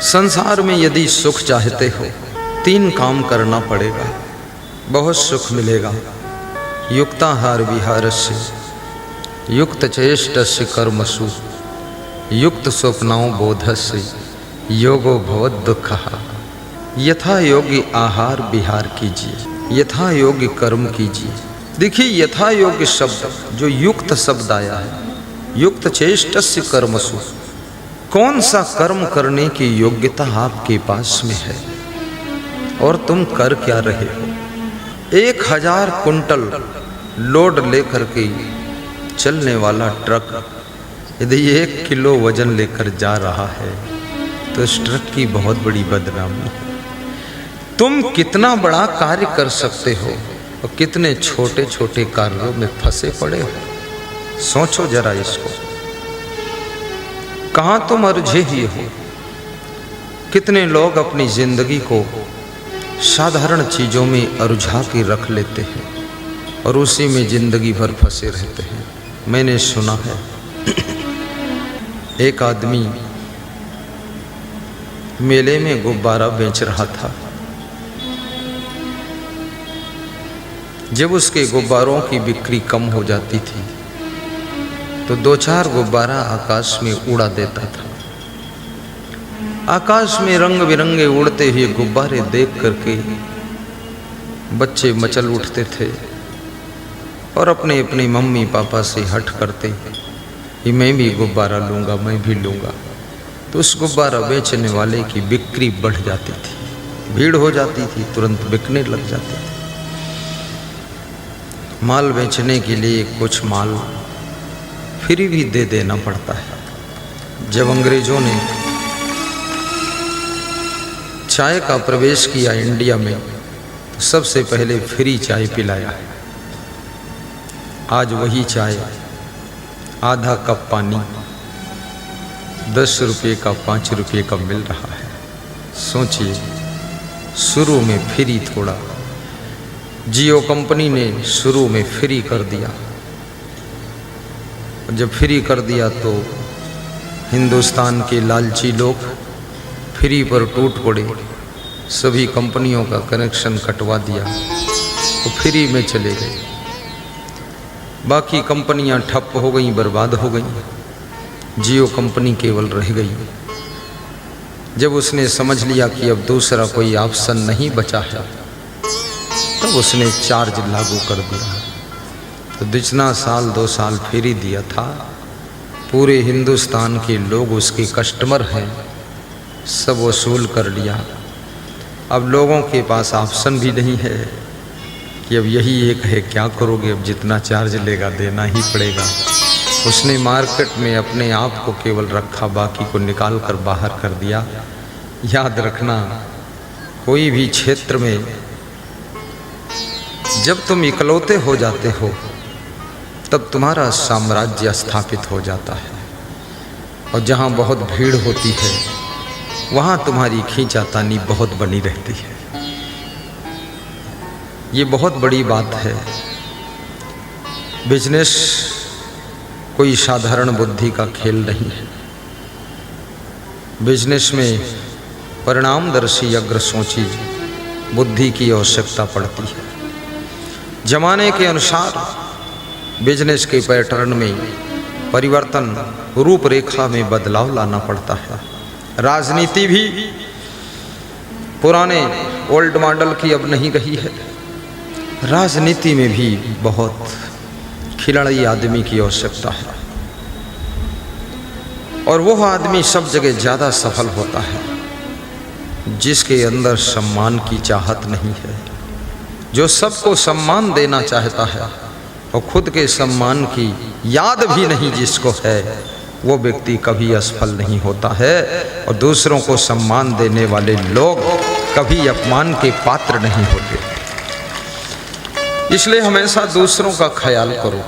संसार में यदि सुख चाहते हो 3 काम करना पड़ेगा, बहुत सुख मिलेगा। युक्ताहार विहारस्य, युक्त चेष्टस्य कर्मसु, युक्त स्वप्नाओ बोधस्य, योगो भवद दुःखः। यथा योग्य आहार विहार कीजिए, यथा योग्य कर्म कीजिए। देखिए यथा योग्य शब्द जो युक्त शब्द आया है, युक्त चेष्टस्य कर्मसु, कौन सा कर्म करने की योग्यता आपके पास में है और तुम कर क्या रहे हो। 1000 कुंटल लोड लेकर के चलने वाला ट्रक यदि 1 किलो वजन लेकर जा रहा है तो इस ट्रक की बहुत बड़ी बदनामी है। तुम कितना बड़ा कार्य कर सकते हो और कितने छोटे छोटे कार्यों में फंसे पड़े हो। सोचो जरा इसको, कहाँ तुम अर्झे ही हो। कितने लोग अपनी जिंदगी को साधारण चीजों में अरुझा के रख लेते हैं और उसी में जिंदगी भर फंसे रहते हैं। मैंने सुना है एक आदमी मेले में गुब्बारा बेच रहा था। जब उसके गुब्बारों की बिक्री कम हो जाती थी तो 2-4 गुब्बारा आकाश में उड़ा देता था। आकाश में रंग बिरंगे उड़ते हुए गुब्बारे देख करके बच्चे मचल उठते थे और अपने अपने मम्मी पापा से हट करते कि मैं भी गुब्बारा लूँगा, मैं भी लूँगा। तो उस गुब्बारा बेचने वाले की बिक्री बढ़ जाती थी, भीड़ हो जाती थी, तुरंत बिकने लग जाती थी। माल बेचने के लिए कुछ माल फ्री भी दे देना पड़ता है। जब अंग्रेजों ने चाय का प्रवेश किया इंडिया में तो सबसे पहले फ्री चाय पिलाया। आज वही चाय आधा कप पानी 10 रुपये का 5 रुपये का मिल रहा है। सोचिए, शुरू में फ्री थोड़ा, जियो कंपनी ने शुरू में फ्री कर दिया। जब फ्री कर दिया तो हिंदुस्तान के लालची लोग फ्री पर टूट पड़े, सभी कंपनियों का कनेक्शन कटवा दिया तो फ्री में चले गए। बाकी कंपनियां ठप हो गईं, बर्बाद हो गईं, जियो कंपनी केवल रह गई। जब उसने समझ लिया कि अब दूसरा कोई ऑप्शन नहीं बचा है तब उसने चार्ज लागू कर दिया। तो जितना 1-2 साल फ्री दिया था, पूरे हिंदुस्तान के लोग उसके कस्टमर हैं, सब वसूल कर लिया। अब लोगों के पास ऑप्शन भी नहीं है कि अब यही एक है, क्या करोगे, अब जितना चार्ज लेगा देना ही पड़ेगा। उसने मार्केट में अपने आप को केवल रखा, बाकी को निकाल कर बाहर कर दिया। याद रखना, कोई भी क्षेत्र में जब तुम इकलौते हो जाते हो तब तुम्हारा साम्राज्य स्थापित हो जाता है, और जहाँ बहुत भीड़ होती है वहाँ तुम्हारी खींचातानी बहुत बनी रहती है। ये बहुत बड़ी बात है। बिजनेस कोई साधारण बुद्धि का खेल नहीं है। बिजनेस में परिणामदर्शी अग्र सोची बुद्धि की आवश्यकता पड़ती है। जमाने के अनुसार बिजनेस के पैटर्न में परिवर्तन, रूपरेखा में बदलाव लाना पड़ता है। राजनीति भी पुराने ओल्ड मॉडल की अब नहीं रही है। राजनीति में भी बहुत खिलाड़ी आदमी की आवश्यकता है, और वो आदमी सब जगह ज़्यादा सफल होता है जिसके अंदर सम्मान की चाहत नहीं है, जो सबको सम्मान देना चाहता है और खुद के सम्मान की याद भी नहीं जिसको है, वो व्यक्ति कभी असफल नहीं होता है। और दूसरों को सम्मान देने वाले लोग कभी अपमान के पात्र नहीं होते। इसलिए हमेशा दूसरों का ख्याल करो।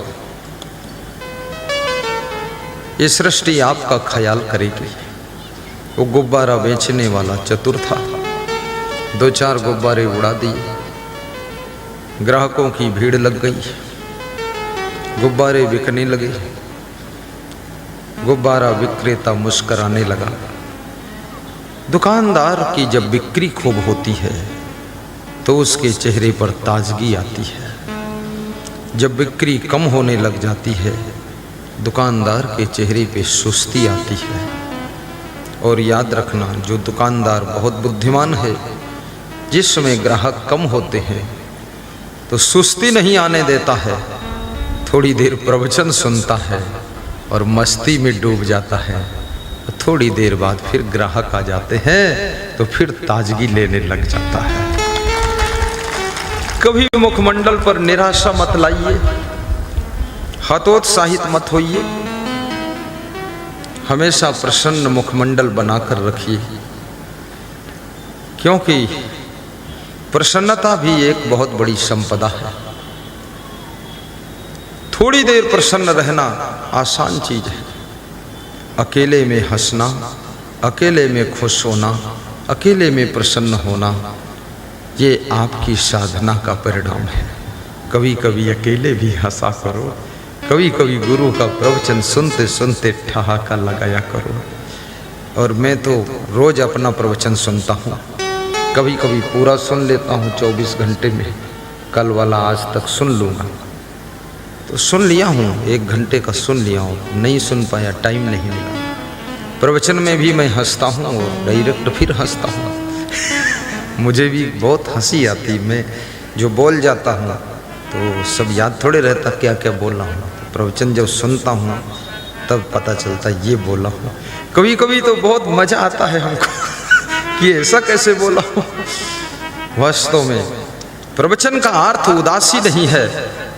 ये सृष्टि आपका ख्याल करेगी। वो गुब्बारा बेचने वाला चतुर था, 2-4 गुब्बारे उड़ा दिए, ग्राहकों की भीड़ लग गई, गुब्बारे बिकने लगे। गुब्बारा विक्रेता मुस्कराने लगा दुकानदार की जब बिक्री खूब होती है तो उसके चेहरे पर ताजगी आती है। जब बिक्री कम होने लग जाती है दुकानदार के चेहरे पे सुस्ती आती है। और याद रखना, जो दुकानदार बहुत बुद्धिमान है, जिस समय ग्राहक कम होते हैं तो सुस्ती नहीं आने देता है, थोड़ी देर प्रवचन सुनता है और मस्ती में डूब जाता है। थोड़ी देर बाद फिर ग्राहक आ जाते हैं तो फिर ताजगी लेने लग जाता है। कभी मुखमंडल पर निराशा मत लाइए, हतोत्साहित मत होइए, हमेशा प्रसन्न मुखमंडल बनाकर रखिए, क्योंकि प्रसन्नता भी एक बहुत बड़ी संपदा है। थोड़ी देर प्रसन्न रहना आसान चीज है। अकेले में हंसना, अकेले में खुश होना, अकेले में प्रसन्न होना, ये आपकी साधना का परिणाम है। कभी कभी अकेले भी हंसा करो, कभी कभी गुरु का प्रवचन सुनते सुनते ठहाका लगाया करो। और मैं तो रोज अपना प्रवचन सुनता हूँ, कभी कभी पूरा सुन लेता हूँ 24 घंटे में। कल वाला आज तक सुन लूँगा, तो सुन लिया हूँ, 1 घंटे का सुन लिया हूँ। नहीं सुन पाया, टाइम नहीं मिला। प्रवचन में भी मैं हंसता हूँ और डायरेक्ट फिर हंसता हूँ। मुझे भी बहुत हंसी आती, मैं जो बोल जाता हूँ तो सब याद थोड़े रहता क्या क्या बोला हूँ। प्रवचन जब सुनता हूँ तब पता चलता ये बोला हूँ। कभी कभी तो बहुत मज़ा आता है हमको कि ऐसा कैसे बोला हूँ। वास्तव में प्रवचन का अर्थ उदासी नहीं है,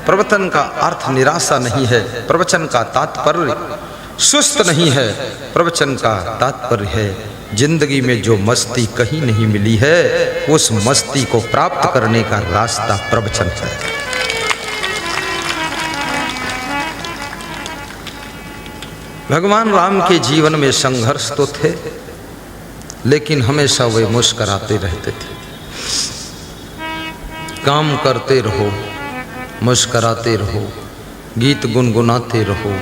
प्रवचन का अर्थ निराशा नहीं है, प्रवचन का तात्पर्य सुस्त नहीं है, प्रवचन का तात्पर्य है जिंदगी में जो मस्ती कहीं नहीं मिली है उस मस्ती को प्राप्त करने का रास्ता प्रवचन है। भगवान राम के जीवन में संघर्ष तो थे, लेकिन हमेशा वे मुस्कराते रहते थे। काम करते रहो, मुस्कराते रहो, गीत गुनगुनाते रहो,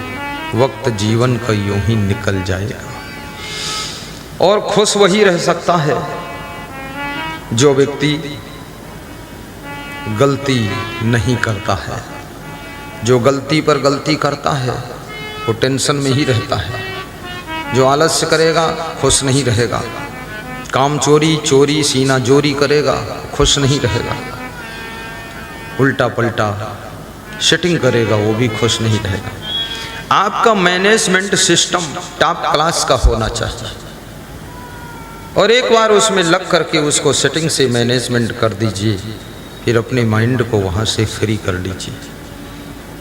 वक्त जीवन का यूं ही निकल जाएगा। और खुश वही रह सकता है जो व्यक्ति गलती नहीं करता है। जो गलती पर गलती करता है वो टेंशन में ही रहता है। जो आलस्य करेगा खुश नहीं रहेगा। काम चोरी चोरी सीना जोरी करेगा, खुश नहीं रहेगा। उल्टा पलटा सेटिंग करेगा, वो भी खुश नहीं रहेगा। आपका मैनेजमेंट सिस्टम टॉप क्लास का होना चाहिए, और एक बार उसमें लग करके उसको सेटिंग से मैनेजमेंट कर दीजिए, फिर अपने माइंड को वहाँ से फ्री कर लीजिए।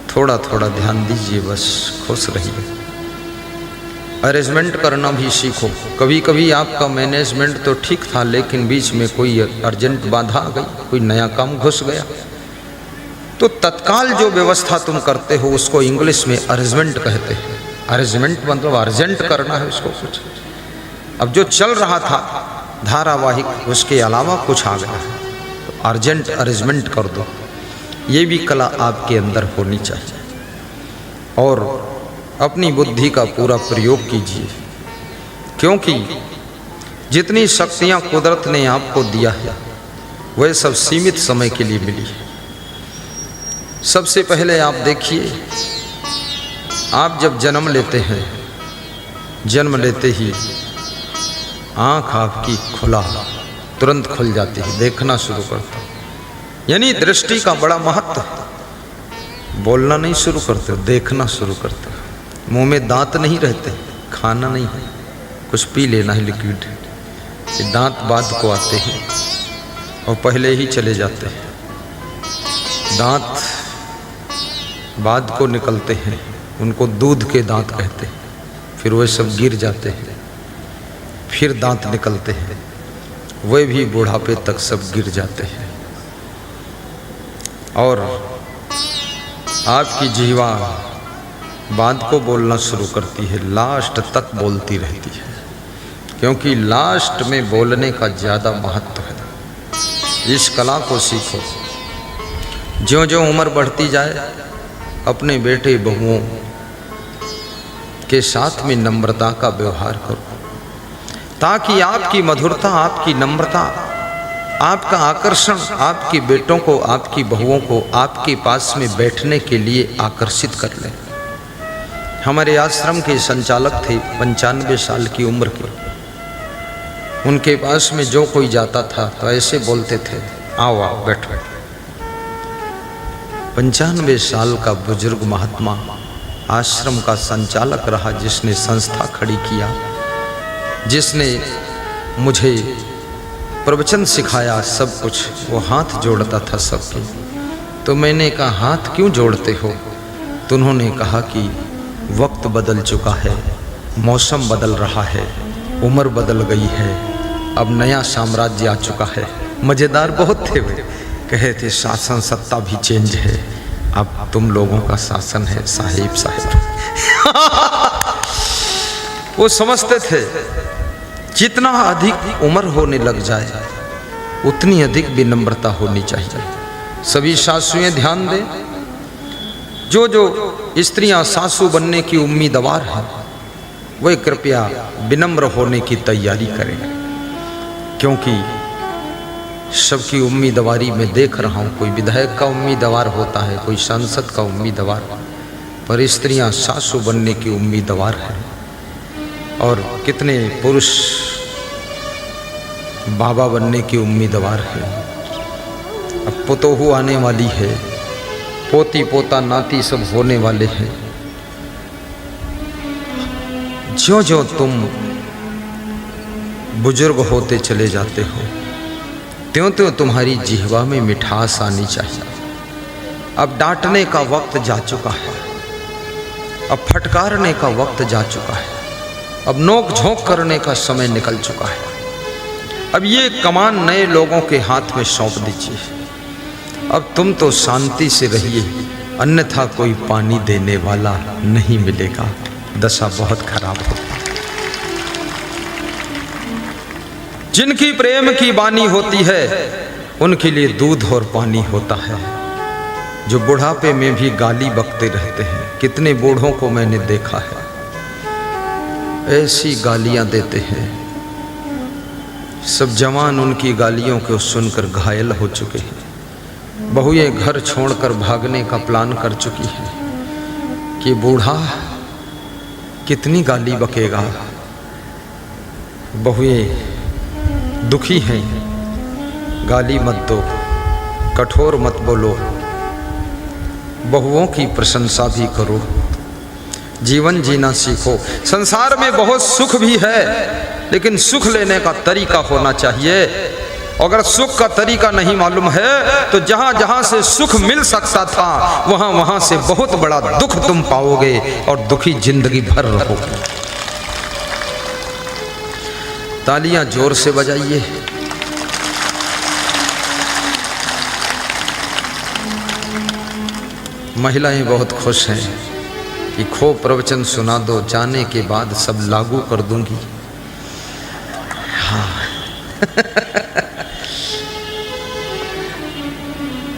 थोड़ा थोड़ा ध्यान दीजिए, बस खुश रहिए। अरेंजमेंट करना भी सीखो। कभी कभी आपका मैनेजमेंट तो ठीक था, लेकिन बीच में कोई अर्जेंट बाधा आ गई, कोई नया काम घुस गया, तो तत्काल जो व्यवस्था तुम करते हो उसको इंग्लिश में अरेंजमेंट कहते हैं। अरेंजमेंट मतलब अर्जेंट करना है उसको कुछ। अब जो चल रहा था धारावाहिक, उसके अलावा कुछ आ गया है तो अर्जेंट अरेंजमेंट कर दो। ये भी कला आपके अंदर होनी चाहिए। और अपनी बुद्धि का पूरा प्रयोग कीजिए, क्योंकि जितनी शक्तियाँ कुदरत ने आपको दिया है वह सब सीमित समय के लिए मिली है। सबसे पहले आप देखिए, आप जब जन्म लेते हैं, जन्म लेते ही आँख आपकी खुला तुरंत खुल जाती है, देखना शुरू करते, यानी दृष्टि का बड़ा महत्व है। बोलना नहीं शुरू करते, देखना शुरू करते। मुंह में दांत नहीं रहते, खाना नहीं है, कुछ पी लेना है लिक्विड, ये दांत बाद को आते हैं और पहले ही चले जाते हैं। दांत बाद को निकलते हैं, उनको दूध के दांत कहते हैं। फिर वे सब गिर जाते हैं, फिर दांत निकलते हैं, वे भी बुढ़ापे तक सब गिर जाते हैं। और आपकी जीवा बाद को बोलना शुरू करती है, लास्ट तक बोलती रहती है, क्योंकि लास्ट में बोलने का ज़्यादा महत्व है। इस कला को सीखो। ज्यों ज्यों उम्र बढ़ती जाए, अपने बेटे बहुओं के साथ में नम्रता का व्यवहार करो। ताकि आपकी मधुरता, आपकी नम्रता, आपका आकर्षण आपके बेटों को, आपकी बहुओं को आपके पास में बैठने के लिए आकर्षित कर ले। हमारे आश्रम के संचालक थे, 95 साल की उम्र के। उनके पास में जो कोई जाता था तो ऐसे बोलते थे, आओ आओ बैठो। 95 साल का बुजुर्ग महात्मा आश्रम का संचालक रहा, जिसने संस्था खड़ी किया, जिसने मुझे प्रवचन सिखाया, सब कुछ। वो हाथ जोड़ता था सबके। तो मैंने कहा, हाथ क्यों जोड़ते हो? तो उन्होंने कहा कि वक्त बदल चुका है, मौसम बदल रहा है, उम्र बदल गई है, अब नया साम्राज्य आ चुका है। मज़ेदार बहुत थे वे। कहे थे, शासन सत्ता भी चेंज है, अब तुम लोगों का शासन है साहिब साहिब। वो समझते थे जितना अधिक उम्र होने लग जाए उतनी अधिक विनम्रता होनी चाहिए। सभी सासुएं ध्यान दें, जो जो स्त्रियां सासू बनने की उम्मीदवार हैं वे कृपया विनम्र होने की तैयारी करें, क्योंकि सबकी उम्मीदवारी में देख रहा हूँ, कोई विधायक का उम्मीदवार होता है, कोई सांसद का उम्मीदवार, पर स्त्रियां सासू बनने की उम्मीदवार हैं। और कितने पुरुष बाबा बनने की उम्मीदवार हैं। अब पुतोहू आने वाली है, पोती पोता नाती सब होने वाले हैं। ज्यों ज्यों तुम बुजुर्ग होते चले जाते हो, त्यों त्यों तुम्हारी जिह्वा में मिठास आनी चाहिए। अब डांटने का वक्त जा चुका है, अब फटकारने का वक्त जा चुका है, अब नोक झोंक करने का समय निकल चुका है। अब ये कमान नए लोगों के हाथ में सौंप दीजिए। अब तुम तो शांति से रहिए, अन्यथा कोई पानी देने वाला नहीं मिलेगा, दशा बहुत खराब होगी। जिनकी प्रेम की वाणी होती है उनके लिए दूध और पानी होता है। जो बुढ़ापे में भी गाली बकते रहते हैं, कितने बूढ़ों को मैंने देखा है, ऐसी गालियां देते हैं। सब जवान उनकी गालियों को सुनकर घायल हो चुके हैं। बहुएं घर छोड़कर भागने का प्लान कर चुकी हैं कि बूढ़ा कितनी गाली बकेगा। बहुएं दुखी हैं, गाली मत दो, कठोर मत बोलो, बहुओं की प्रशंसा भी करो, जीवन जीना सीखो। संसार में बहुत सुख भी है, लेकिन सुख लेने का तरीका होना चाहिए। अगर सुख का तरीका नहीं मालूम है तो जहां जहां से सुख मिल सकता था वहां वहां से बहुत बड़ा दुख तुम पाओगे और दुखी जिंदगी भर रहोगे। तालियां जोर से बजाइए। महिलाएं बहुत खुश हैं कि खूब प्रवचन सुना दो, जाने के बाद सब लागू कर दूंगी। हाँ।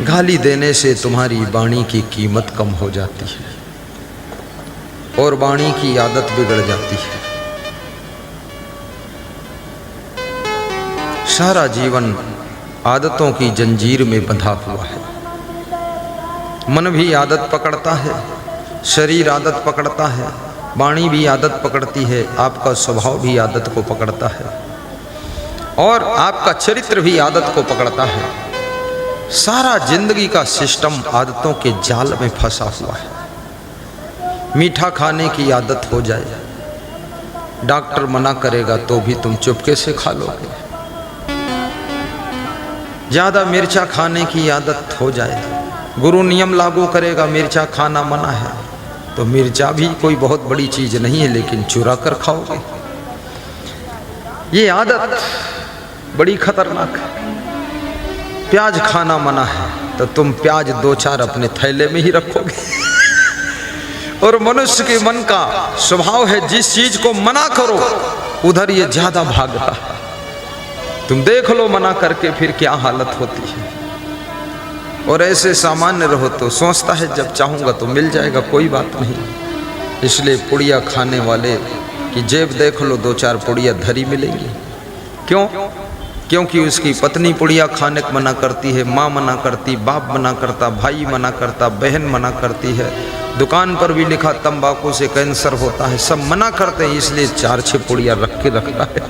गाली देने से तुम्हारी वाणी की कीमत कम हो जाती है और वाणी की आदत बिगड़ जाती है। सारा जीवन आदतों की जंजीर में बंधा हुआ है। मन भी आदत पकड़ता है, शरीर आदत पकड़ता है, वाणी भी आदत पकड़ती है, आपका स्वभाव भी आदत को पकड़ता है और आपका चरित्र भी आदत को पकड़ता है। सारा जिंदगी का सिस्टम आदतों के जाल में फंसा हुआ है। मीठा खाने की आदत हो जाए, डॉक्टर मना करेगा तो भी तुम चुपके से खा लोगे। ज़्यादा मिर्चा खाने की आदत हो जाए, गुरु नियम लागू करेगा मिर्चा खाना मना है, तो मिर्चा भी कोई बहुत बड़ी चीज़ नहीं है, लेकिन चुरा कर खाओगे। ये आदत बड़ी खतरनाक है। प्याज खाना मना है तो तुम प्याज 2-4 अपने थैले में ही रखोगे। और मनुष्य के मन का स्वभाव है, जिस चीज को मना करो उधर ये ज्यादा भागता है। तुम देख लो मना करके फिर क्या हालत होती है। और ऐसे सामान्य रहो तो सोचता है जब चाहूँगा तो मिल जाएगा, कोई बात नहीं। इसलिए पुड़िया खाने वाले कि जेब देख लो 2-4 पुड़िया धरी मिलेंगी। क्यों? क्योंकि उसकी पत्नी पुड़िया खाने को मना करती है, माँ मना करती, बाप मना करता, भाई मना करता, बहन मना करती है, दुकान पर भी लिखा तंबाकू से कैंसर होता है, सब मना करते हैं। इसलिए 4-6 पुड़िया रख के रखता है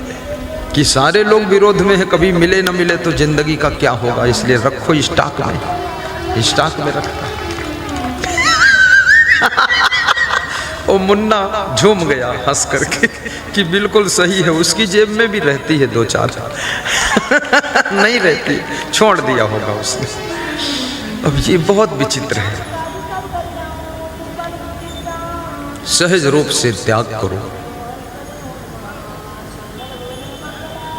कि सारे लोग विरोध में है, कभी मिले न मिले तो जिंदगी का क्या होगा, इसलिए रखो स्टॉक में रखता है। वो मुन्ना झूम गया हंस करके कि बिल्कुल सही है, उसकी जेब में भी रहती है 2-4 नहीं रहती, छोड़ दिया होगा उसने। अब ये बहुत विचित्र है। सहज रूप से त्याग करो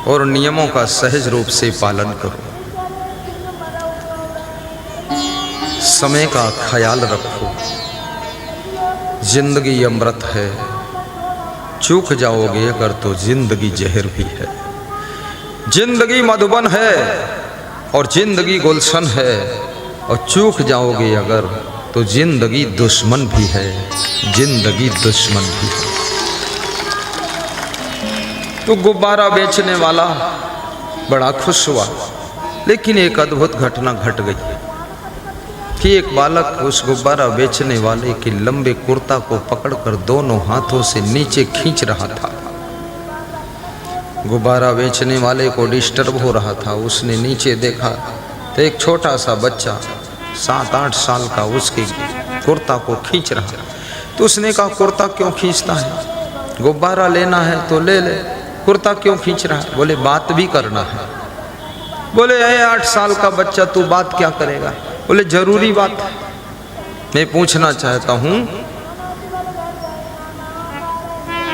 और नियमों का सहज रूप से पालन करो। समय का ख्याल रखो। जिंदगी अमृत है, चूक जाओगे अगर तो जिंदगी जहर भी है। जिंदगी मधुबन है और जिंदगी गुलशन है, और चूक जाओगे अगर तो जिंदगी दुश्मन भी है, जिंदगी दुश्मन भी है। तो गुब्बारा बेचने वाला बड़ा खुश हुआ, लेकिन एक अद्भुत घटना घट गई कि एक बालक उस गुब्बारा बेचने वाले के लंबे कुर्ता को पकड़कर दोनों हाथों से नीचे खींच रहा था। गुब्बारा बेचने वाले को डिस्टर्ब हो रहा था। उसने नीचे देखा तो एक छोटा सा बच्चा 7-8 साल का उसके कुर्ता को खींच रहा था। तो उसने कहा, कुर्ता क्यों खींचता है? गुब्बारा लेना है तो ले ले, कुर्ता क्यों खींच रहा है? बोले बात भी करना है। बोले 8 साल का बच्चा, तू बात क्या करेगा? बोले जरूरी बात है। मैं पूछना चाहता हूं,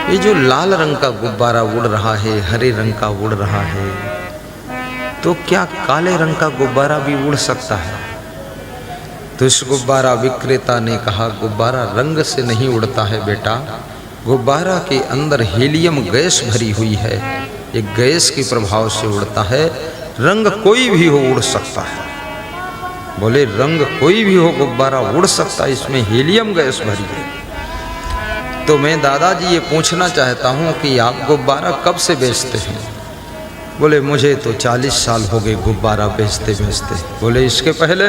ये जो लाल रंग का गुब्बारा उड़ रहा है, हरे रंग का उड़ रहा है, तो क्या काले रंग का गुब्बारा भी उड़ सकता है? तो इस गुब्बारा विक्रेता ने कहा, गुब्बारा रंग से नहीं उड़ता है बेटा, गुब्बारा के अंदर हीलियम गैस भरी हुई है, एक गैस के प्रभाव से उड़ता है। रंग कोई भी हो उड़ सकता है। बोले रंग कोई भी हो, गुब्बारा उड़ सकता है, इसमें हीलियम गैस भरी है। तो मैं दादाजी ये पूछना चाहता हूँ कि आप गुब्बारा कब से बेचते हैं? बोले मुझे तो 40 साल हो गए गुब्बारा बेचते बेचते। बोले इसके पहले?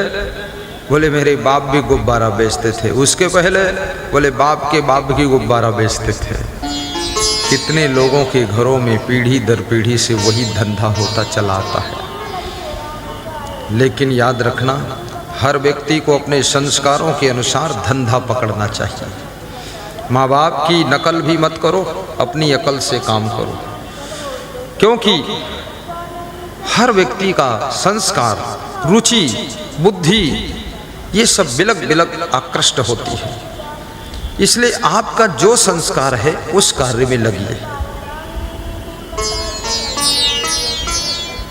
बोले मेरे बाप भी गुब्बारा बेचते थे। उसके पहले? बोले बाप के बाप भी गुब्बारा बेचते थे। कितने लोगों के घरों में पीढ़ी दर पीढ़ी से वही धंधा होता चला आता है। लेकिन याद रखना, हर व्यक्ति को अपने संस्कारों के अनुसार धंधा पकड़ना चाहिए। माँ बाप की नकल भी मत करो, अपनी अकल से काम करो, क्योंकि हर व्यक्ति का संस्कार, रुचि, बुद्धि ये सब बिलक बिलक आकृष्ट होती है। इसलिए आपका जो संस्कार है उस कार्य में लगिए।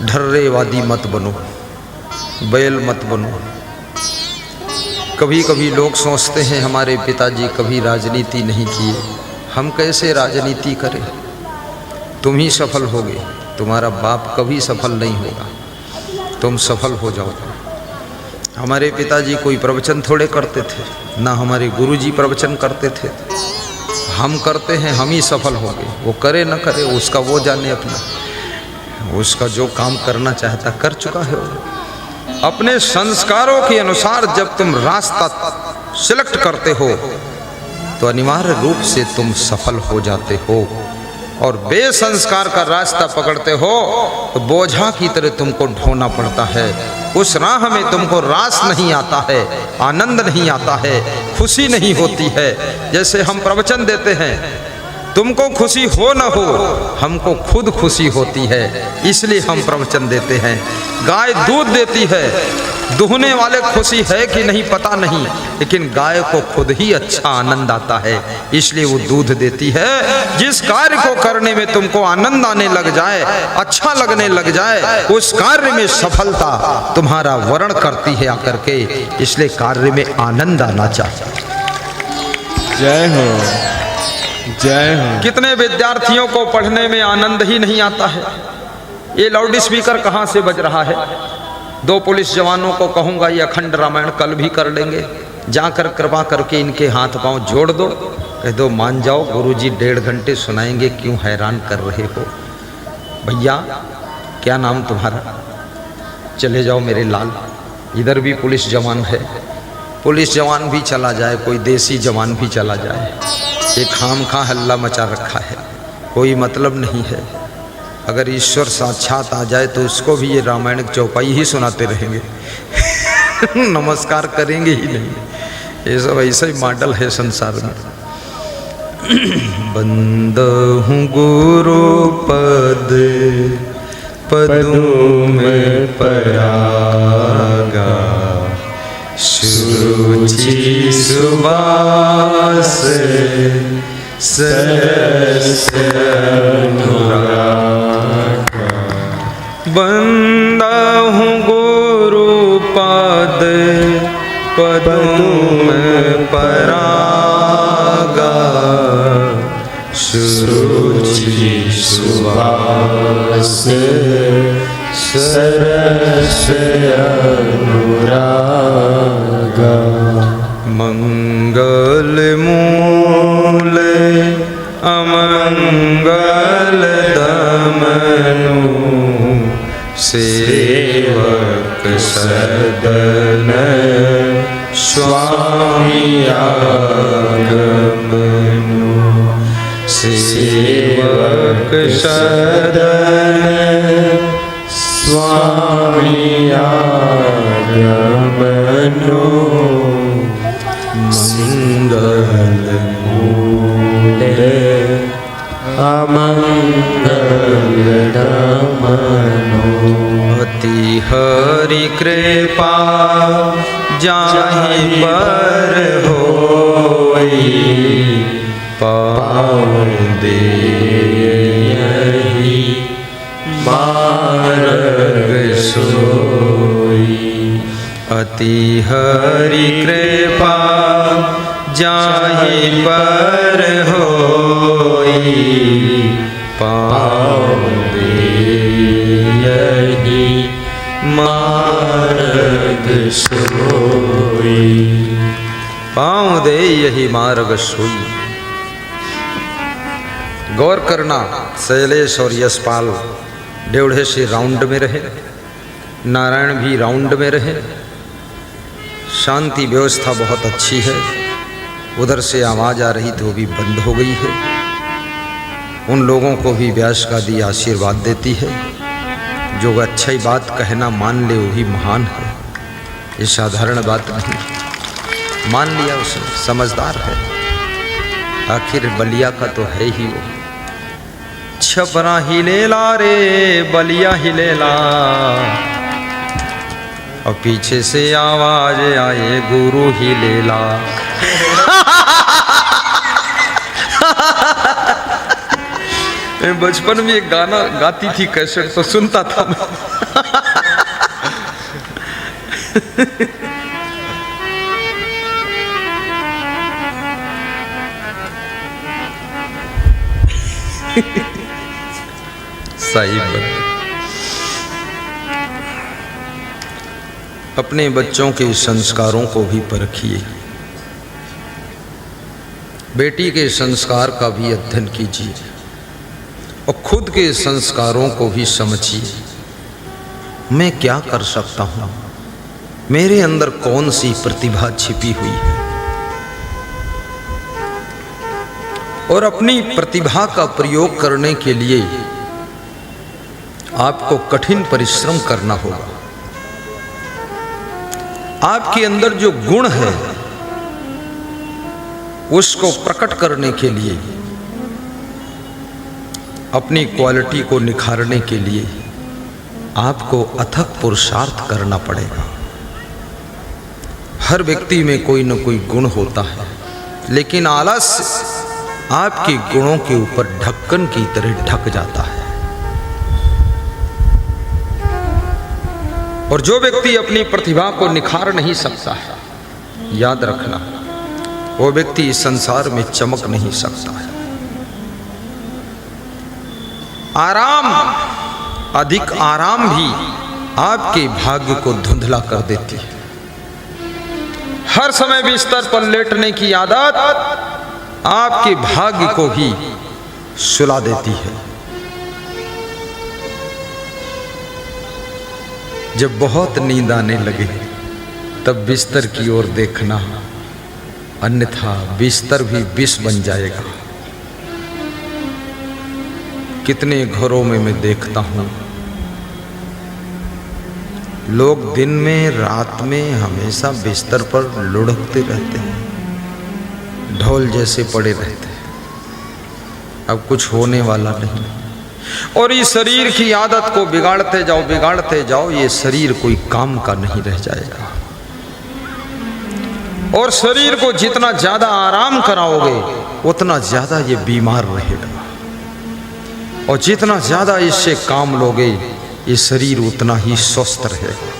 ढर्रेवादी मत बनो, बैल मत बनो। कभी कभी लोग सोचते हैं हमारे पिताजी कभी राजनीति नहीं किए, हम कैसे राजनीति करें? तुम ही सफल होगे, तुम्हारा बाप कभी सफल नहीं होगा, तुम सफल हो जाओगे। हमारे पिताजी कोई प्रवचन थोड़े करते थे, ना हमारे गुरुजी प्रवचन करते थे। हम करते हैं, हम ही सफल होंगे। वो करे न करे उसका वो जाने, अपना उसका जो काम करना चाहता कर चुका है। अपने संस्कारों के अनुसार जब तुम रास्ता सिलेक्ट करते हो तो अनिवार्य रूप से तुम सफल हो जाते हो, और बेसंस्कार का रास्ता पकड़ते हो तो बोझा की तरह तुमको ढोना पड़ता है। उस राह में तुमको रास नहीं आता है, आनंद नहीं आता है, खुशी नहीं होती है। जैसे हम प्रवचन देते हैं, तुमको खुशी हो न हो, हमको खुद खुशी होती है, इसलिए हम प्रवचन देते हैं। गाय दूध देती है, दुहने वाले खुशी है कि नहीं पता नहीं, लेकिन गाय को खुद ही अच्छा आनंद आता है, इसलिए वो दूध देती है। जिस कार्य को करने में तुमको आनंद आने लग जाए, अच्छा लगने लग जाए, उस कार्य में सफलता तुम्हारा वर्ण करती है आकर के, इसलिए कार्य में आनंद आना चाहिए। जय हो, जय हो। कितने विद्यार्थियों को पढ़ने में आनंद ही नहीं आता है। ये लाउड स्पीकर कहाँ से बज रहा है? 2 पुलिस जवानों को कहूँगा ये अखंड रामायण कल भी कर लेंगे, जाकर कृपा करके इनके हाथ पांव जोड़ दो कह दो मान जाओ, गुरुजी 1.5 घंटे सुनाएंगे, क्यों हैरान कर रहे हो। भैया क्या नाम तुम्हारा? चले जाओ मेरे लाल। इधर भी पुलिस जवान है, पुलिस जवान भी चला जाए, कोई देसी जवान भी चला जाए, ये खामखा हल्ला मचा रखा है, कोई मतलब नहीं है। अगर ईश्वर साक्षात आ जाए तो उसको भी ये रामायण की चौपाई ही सुनाते रहेंगे नमस्कार करेंगे ही नहीं। ये सब ऐसा ही मॉडल है संसार में। बंदहूँ गुरु पद पदों में परागा, सुरुचि सुवास सरस अनुरागा। बंदहूँ गुरु पद पदों में परागा, सुरुचि सुवास सरस अनुरागा। मंगल मूल अमंगल दमनु, सेवक सदन स्वामी आगमनु। सेवक सदन स्वामी आगमनु। मंगल मूले अमंगल दमनु। अति हरि कृपा जाहि पर होई, पाँव देहि मार्ग सोई। अति हरि कृपा जाहि पर होई, पाँव देहि मार्ग सोई। पाँव दे यही मार्ग सोई। गौर करना, शैलेश और यशपाल डेढ़े से राउंड में रहे, नारायण भी राउंड में रहे। शांति व्यवस्था बहुत अच्छी है। उधर से आवाज़ आ रही थी, वो भी बंद हो गई है। उन लोगों को भी व्यास का दी आशीर्वाद देती है। जो अच्छी बात कहना मान ले वही महान है, ये साधारण बात नहीं। मान लिया उसने, समझदार है। आखिर बलिया का तो है ही वो। छपरा हिलेला रे बलिया हिलेला, और पीछे से आवाज आए गुरु हिलेला। बचपन में एक गाना गाती थी कैसेट, तो सुनता था मैं। साहिब अपने बच्चों के संस्कारों को भी परखिए, बेटी के संस्कार का भी अध्ययन कीजिए और खुद के संस्कारों को भी समझिए। मैं क्या कर सकता हूँ, मेरे अंदर कौन सी प्रतिभा छिपी हुई है, और अपनी प्रतिभा का प्रयोग करने के लिए आपको कठिन परिश्रम करना होगा। आपके अंदर जो गुण है उसको प्रकट करने के लिए, अपनी क्वालिटी को निखारने के लिए आपको अथक पुरुषार्थ करना पड़ेगा। हर व्यक्ति में कोई न कोई गुण होता है, लेकिन आलस्य आपके गुणों के ऊपर ढक्कन की तरह ढक जाता है। और जो व्यक्ति अपनी प्रतिभा को निखार नहीं सकता है, याद रखना, वो व्यक्ति इस संसार में चमक नहीं सकता है। आराम, अधिक आराम भी आपके भाग्य को धुंधला कर देती है। हर समय बिस्तर पर लेटने की आदत आपके भाग्य को भी सुला देती है। जब बहुत नींद आने लगे तब बिस्तर की ओर देखना, अन्यथा बिस्तर भी विष बन जाएगा। कितने घरों में मैं देखता हूं, लोग दिन में रात में हमेशा बिस्तर पर लुढ़कते रहते हैं, ढोल जैसे पड़े रहते हैं। अब कुछ होने वाला नहीं, और इस शरीर की आदत को बिगाड़ते जाओ, ये शरीर कोई काम का नहीं रह जाएगा। और शरीर को जितना ज्यादा आराम कराओगे उतना ज्यादा ये बीमार रहेगा, और जितना ज्यादा इससे काम लोगे ये शरीर उतना ही स्वस्थ रहेगा।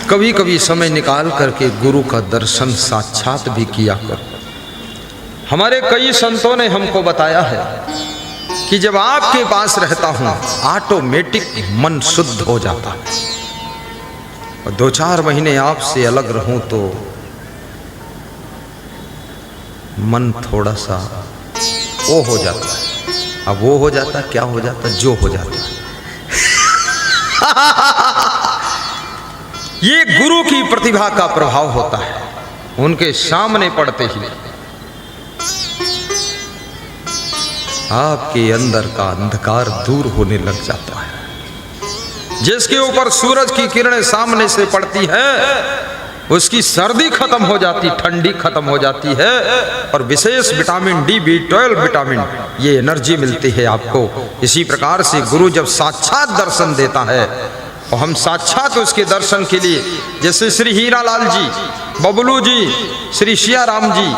कभी कभी समय निकाल करके गुरु का दर्शन साक्षात भी किया कर। हमारे कई संतों ने हमको बताया है कि जब आपके पास रहता हूं ऑटोमेटिक मन शुद्ध हो जाता है, और 2-4 महीने आपसे अलग रहूं तो मन थोड़ा सा वो हो जाता है। अब वो हो जाता, क्या हो जाता, जो हो जाता ये गुरु की प्रतिभा का प्रभाव होता है। उनके सामने पड़ते ही आपके अंदर का अंधकार दूर होने लग जाता है। जिसके ऊपर सूरज की किरणें सामने से पड़ती है उसकी सर्दी खत्म हो जाती, ठंडी खत्म हो जाती है, और विशेष विटामिन डी, B12 विटामिन, ये एनर्जी मिलती है आपको। इसी प्रकार से गुरु जब साक्षात दर्शन देता है और हम साक्षात उसके दर्शन के लिए, जैसे श्री हीरालाल जी, बबलू जी, श्री सियाराम जी,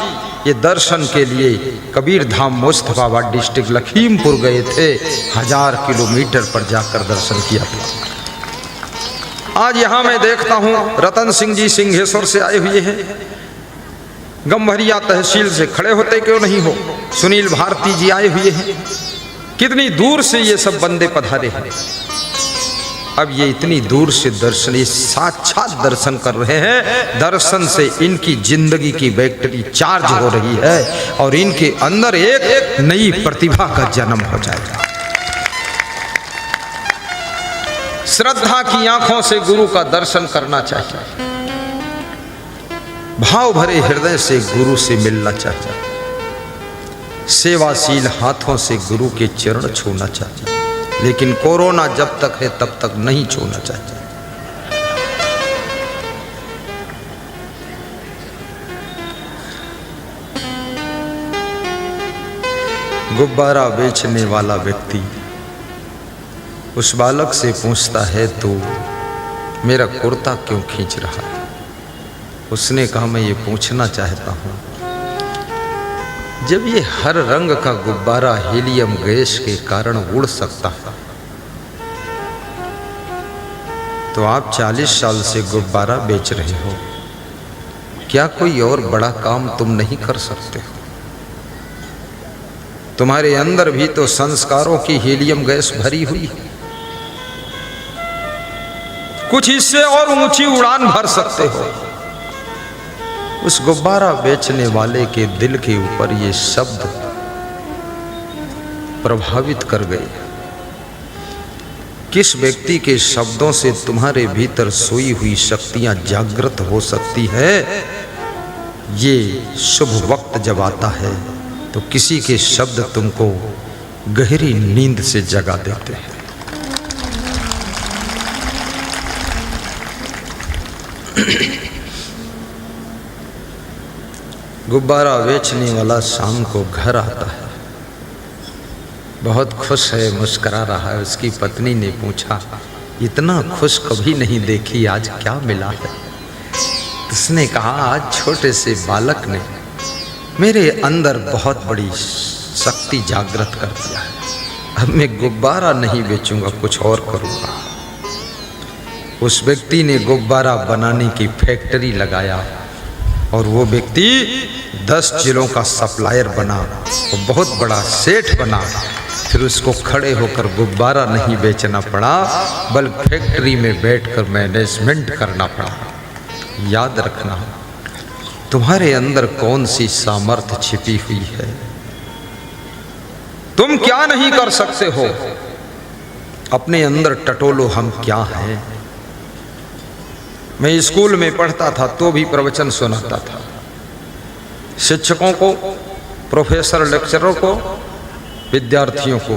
ये दर्शन के लिए कबीर धाम मुस्तफाबाद डिस्ट्रिक्ट लखीमपुर गए थे, 1000 किलोमीटर पर जाकर दर्शन किया था। आज यहां मैं देखता हूं रतन सिंह जी सिंहेश्वर से आए हुए हैं, गंभरिया तहसील से खड़े होते क्यों नहीं हो, सुनील भारती जी आए हुए हैं, कितनी दूर से ये सब बंदे पधारे हैं। अब ये इतनी दूर से दर्शन, ये साक्षात दर्शन कर रहे हैं। दर्शन से इनकी जिंदगी की बैटरी चार्ज हो रही है और इनके अंदर एक नई प्रतिभा का जन्म हो जाएगा। श्रद्धा की आंखों से गुरु का दर्शन करना चाहिए, भाव भरे हृदय से गुरु से मिलना चाहिए, सेवाशील हाथों से गुरु के चरण छूना चाहिए। लेकिन कोरोना जब तक है तब तक नहीं छूना चाहिए। गुब्बारा बेचने वाला व्यक्ति उस बालक से पूछता है, तो मेरा कुर्ता क्यों खींच रहा है? उसने कहा, मैं ये पूछना चाहता हूं, जब ये हर रंग का गुब्बारा हीलियम गैस के कारण उड़ सकता है, तो आप 40 साल से गुब्बारा बेच रहे हो, क्या कोई और बड़ा काम तुम नहीं कर सकते हो? तुम्हारे अंदर भी तो संस्कारों की हीलियम गैस भरी हुई है, कुछ इससे और ऊंची उड़ान भर सकते हो। उस गुब्बारा बेचने वाले के दिल के ऊपर ये शब्द प्रभावित कर गए। किस व्यक्ति के शब्दों से तुम्हारे भीतर सोई हुई शक्तियां जागृत हो सकती है, ये शुभ वक्त जब आता है तो किसी के शब्द तुमको गहरी नींद से जगा देते हैं। गुब्बारा बेचने वाला शाम को घर आता है, बहुत खुश है, मुस्कुरा रहा है। उसकी पत्नी ने पूछा, इतना खुश कभी नहीं देखी, आज क्या मिला है? उसने कहा, आज छोटे से बालक ने मेरे अंदर बहुत बड़ी शक्ति जागृत कर दिया है। अब मैं गुब्बारा नहीं बेचूंगा, कुछ और करूंगा। उस व्यक्ति ने गुब्बारा बनाने की फैक्ट्री लगाया और वो व्यक्ति 10 जिलों का सप्लायर बना, वो बहुत बड़ा सेठ बना। फिर उसको खड़े होकर गुब्बारा नहीं बेचना पड़ा, बल्कि फैक्ट्री में बैठकर मैनेजमेंट करना पड़ा। याद रखना, तुम्हारे अंदर कौन सी सामर्थ्य छिपी हुई है, तुम क्या नहीं कर सकते हो, अपने अंदर टटोलो हम क्या हैं। मैं स्कूल में पढ़ता था तो भी प्रवचन सुनाता था, शिक्षकों को, प्रोफेसर लेक्चरर को, विद्यार्थियों को।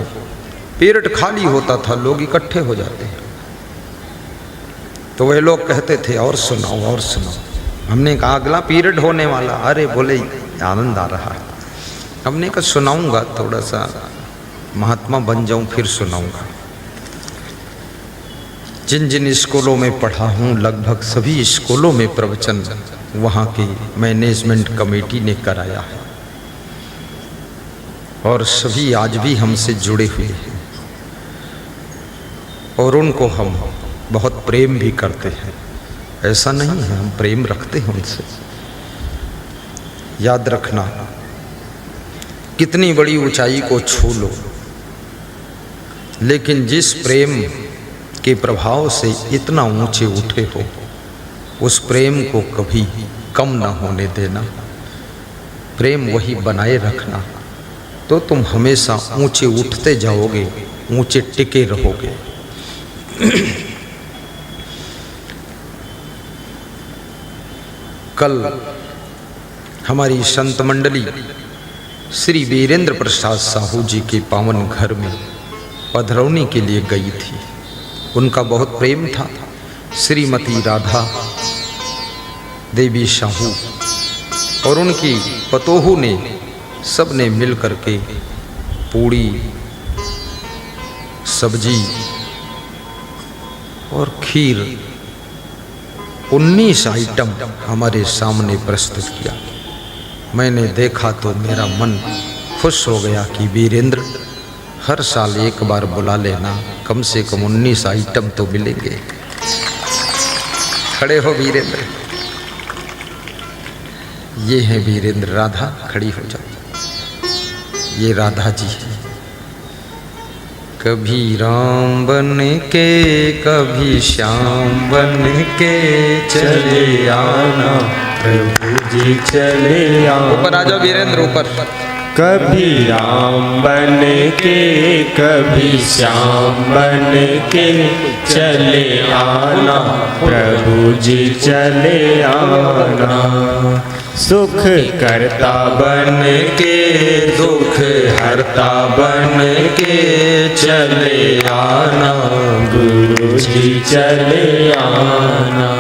पीरियड खाली होता था, लोग इकट्ठे हो जाते हैं, तो वह लोग कहते थे और सुनाओ और सुनाओ। हमने कहा अगला पीरियड होने वाला, अरे बोले आनंद आ रहा है। हमने कहा सुनाऊंगा, थोड़ा सा महात्मा बन जाऊं फिर सुनाऊंगा। जिन जिन स्कूलों में पढ़ा हूँ लगभग सभी स्कूलों में प्रवचन वहाँ की मैनेजमेंट कमेटी ने कराया है, और सभी आज भी हमसे जुड़े हुए हैं, और उनको हम बहुत प्रेम भी करते हैं। ऐसा नहीं है, हम प्रेम रखते हैं उनसे। याद रखना, कितनी बड़ी ऊंचाई को छू लो, लेकिन जिस प्रेम के प्रभाव से इतना ऊंचे उठे हो, उस प्रेम को कभी कम ना होने देना। प्रेम वही बनाए रखना, तो तुम हमेशा ऊंचे उठते जाओगे, ऊंचे टिके रहोगे। कल हमारी संत मंडली श्री वीरेंद्र प्रसाद साहू जी के पावन घर में पधरौनी के लिए गई थी। उनका बहुत प्रेम था। श्रीमती राधा देवी साहू और उनकी पतोहू ने सब ने मिल करके पूड़ी, सब्जी और खीर 19 आइटम हमारे सामने प्रस्तुत किया। मैंने देखा तो मेरा मन खुश हो गया कि वीरेंद्र हर साल एक बार बुला लेना, कम से कम 19 आइटम तो मिलेंगे। खड़े हो वीरेंद्र, ये है वीरेंद्र। राधा खड़ी हो जाओ, ये राधा जी है। कभी राम बन के कभी श्याम बन के चले आना, प्रभु जी चले आना। ऊपर आ जाओ वीरेंद्र, ऊपर। कभी राम बन के कभी श्याम बन के चले आना, प्रभु जी चले आना। सुख करता बन के दुख हरता बन के चले आना, गुरु जी चले आना।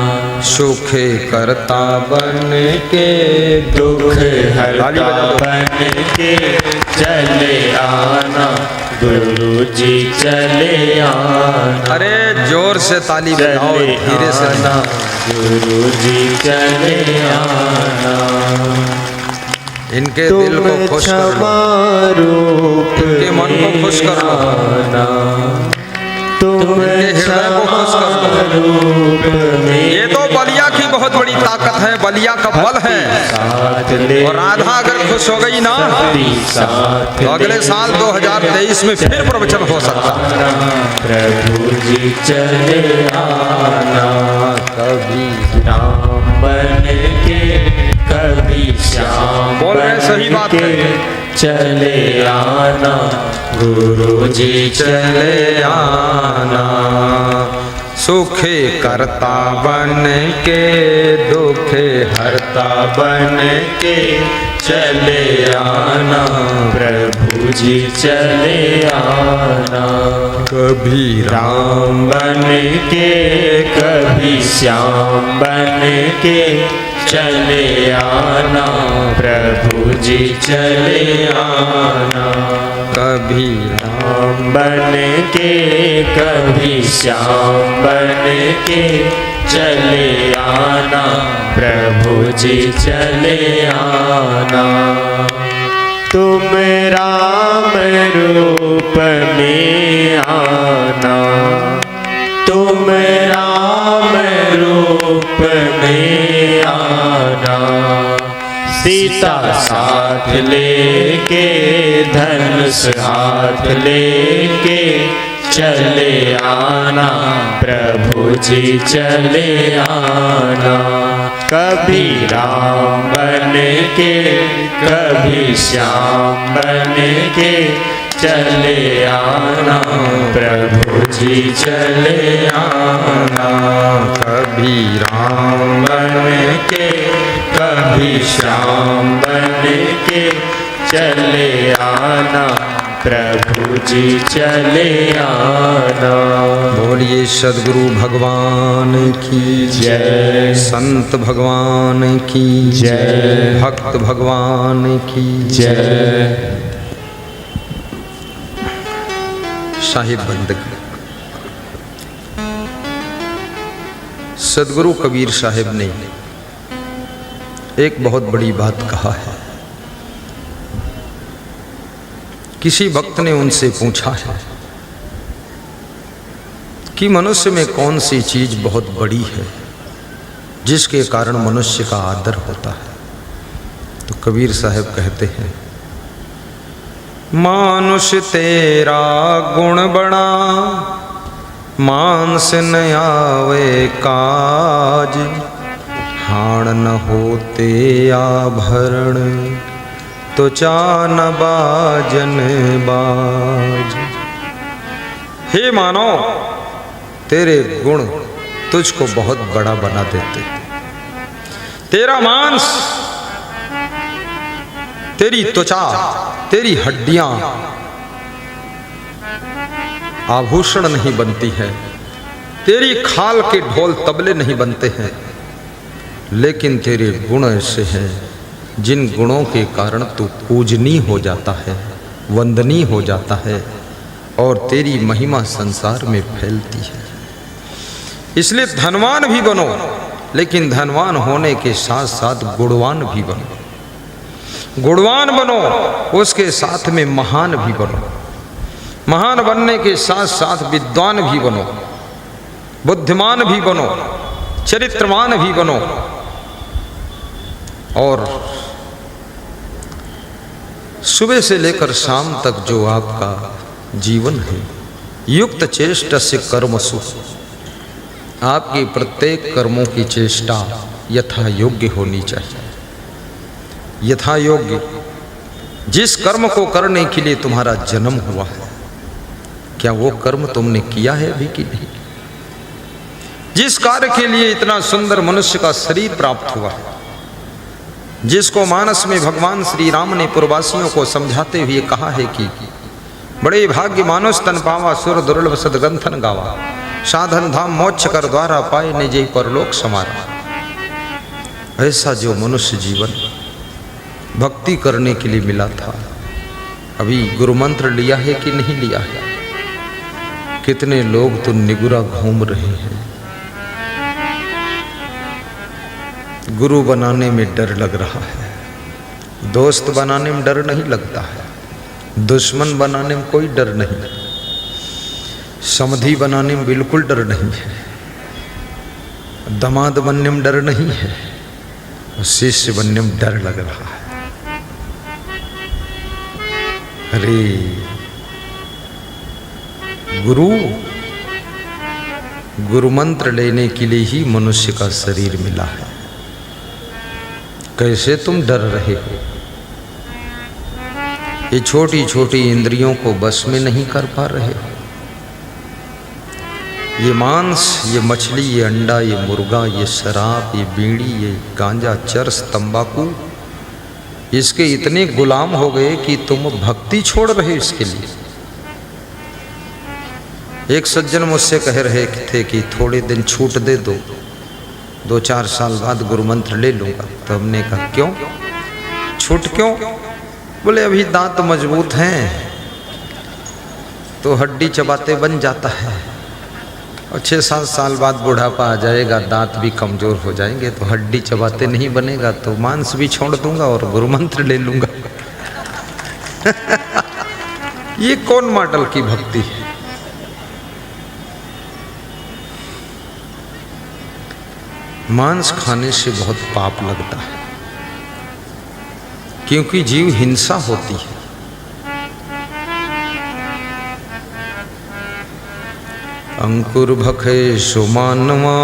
सुख करता बन के दुख हरता बन के चले आना, गुरु जी चले आना। अरे जोर से ताली बजाओ, धीरे से आना, गुरु जी चले आना। इनके दिल को खुश कर लो, इनके मन को खुश कर लो, इनके हृदय को खुश कर लो। ये तो बलिया की बहुत बड़ी ताकत है, बलिया का बल है। और राधा अगर खुश हो गई ना, तो अगले साल 2023 में फिर प्रवचन हो सकता है। प्रभु जी चले आना, कभी राम बन के कभी श्याम बोल रहे, सही बात है। चले आना, गुरु जी चले आना। सुख करता बन के दुख हरता बन के चले आना, प्रभु जी चले आना। कभी राम बन के कभी श्याम बन के चले आना, प्रभु जी चले आना। कभी राम बन के कभी श्याम बन के चले आना, प्रभु जी चले आना। तुम राम रूप में आना, तुम राम रूप में आना। सीता साथ लेके धनुष हाथ लेके चले आना, प्रभु जी चले आना। कभी राम बन के कभी श्याम बन के चले आना प्रभु जी चले आना। कभी राम बन के कभी श्याम बन के चले आना प्रभु जी चले आना। बोलिए सद्गुरु भगवान की जय, संत भगवान की जय, भक्त भगवान की जय। साहिब बंदगी। सद्गुरु कबीर साहिब ने एक बहुत बड़ी बात कहा है। किसी भक्त ने उनसे पूछा है कि मनुष्य में कौन सी चीज बहुत बड़ी है जिसके कारण मनुष्य का आदर होता है। तो कबीर साहब कहते हैं, मानुष तेरा गुण बड़ा मानस न आवे काज, हाण न होते आभरण तो चान बाजन बाज। हे मानव, तेरे गुण तुझको बहुत बड़ा बना देते। तेरा मांस, तेरी त्वचा, तेरी हड्डियां आभूषण नहीं बनती है, तेरी खाल के ढोल तबले नहीं बनते हैं, लेकिन तेरे गुण ऐसे हैं जिन गुणों के कारण तू पूजनीय हो जाता है, वंदनीय हो जाता है और तेरी महिमा संसार में फैलती है। इसलिए धनवान भी बनो, लेकिन धनवान होने के साथ साथ गुणवान भी बनो। गुणवान बनो, उसके साथ में महान भी बनो। महान बनने के साथ साथ विद्वान भी बनो, बुद्धिमान भी बनो, चरित्रवान भी बनो। और सुबह से लेकर शाम तक जो आपका जीवन है, युक्त चेष्टस्य कर्मसु, आपकी प्रत्येक कर्मों की चेष्टा यथा योग्य होनी चाहिए। यथा योग्य, जिस कर्म को करने के लिए तुम्हारा जन्म हुआ है, क्या वो कर्म तुमने किया है अभी कि नहीं? जिस कार्य के लिए इतना सुंदर मनुष्य का शरीर प्राप्त हुआ है, जिसको मानस में भगवान श्री राम ने पूर्ववासियों को समझाते हुए कहा है कि बड़े भाग्य मानुष तन पावा, सुर दुर्लभ सदग्रंथन गावा, साधन धाम मोक्ष कर द्वारा पाए निजे परलोक समारा। ऐसा जो मनुष्य जीवन भक्ति करने के लिए मिला था, अभी गुरु मंत्र लिया है कि नहीं लिया है? कितने लोग तो निगुरा घूम रहे हैं। गुरु बनाने में डर लग रहा है, दोस्त बनाने में डर नहीं लगता है, दुश्मन बनाने में कोई डर नहीं, समधी बनाने में बिल्कुल डर नहीं है, दामाद बनने में डर नहीं है, शिष्य बनने में डर लग रहा है। अरे गुरु मंत्र लेने के लिए ही मनुष्य का शरीर मिला है। कैसे तुम डर रहे हो? ये छोटी छोटी इंद्रियों को बस में नहीं कर पा रहे हो। ये मांस, ये मछली, ये अंडा, ये मुर्गा, ये शराब, ये बीड़ी, ये गांजा, चरस, तंबाकू, इसके इतने गुलाम हो गए कि तुम भक्ति छोड़ रहे हो इसके लिए। एक सज्जन मुझसे कह रहे थे कि थोड़े दिन छूट दे दो, 2-4 साल बाद गुरु मंत्र ले लूँगा। तो हमने कहा क्यों छूट क्यों? बोले अभी दांत मजबूत हैं तो हड्डी चबाते बन जाता है, और 6-7 साल बाद बुढ़ापा आ जाएगा, दांत भी कमज़ोर हो जाएंगे तो हड्डी चबाते नहीं बनेगा, तो मांस भी छोड़ दूंगा और गुरु मंत्र ले लूँगा। ये कौन मॉडल की भक्ति है? मांस खाने से बहुत पाप लगता है, क्योंकि जीव हिंसा होती है। अंकुर भखे सुमानवा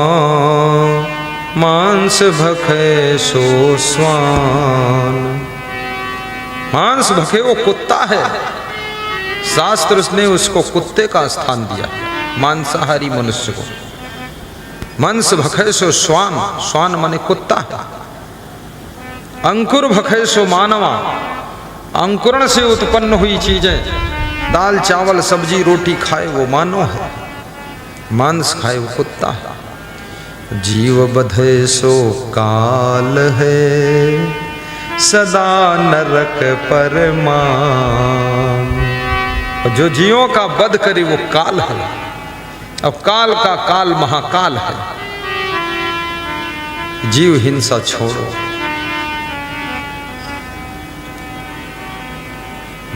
मांस भखे सो स्वान। मांस भखे वो कुत्ता है, शास्त्र ने उसको कुत्ते का स्थान दिया, मांसाहारी मनुष्य को। मांस भखे सो स्वान, स्वान माने कुत्ता है। अंकुर भखे सो मानवा, अंकुरण से उत्पन्न हुई चीजें, दाल चावल सब्जी रोटी खाए वो मानव है, मांस खाए वो कुत्ता है। जीव बधे सो काल है, सदा नरक परमान। जो जीवों का वध करे वो काल है। अब काल का काल महाकाल है। जीव हिंसा छोड़ो,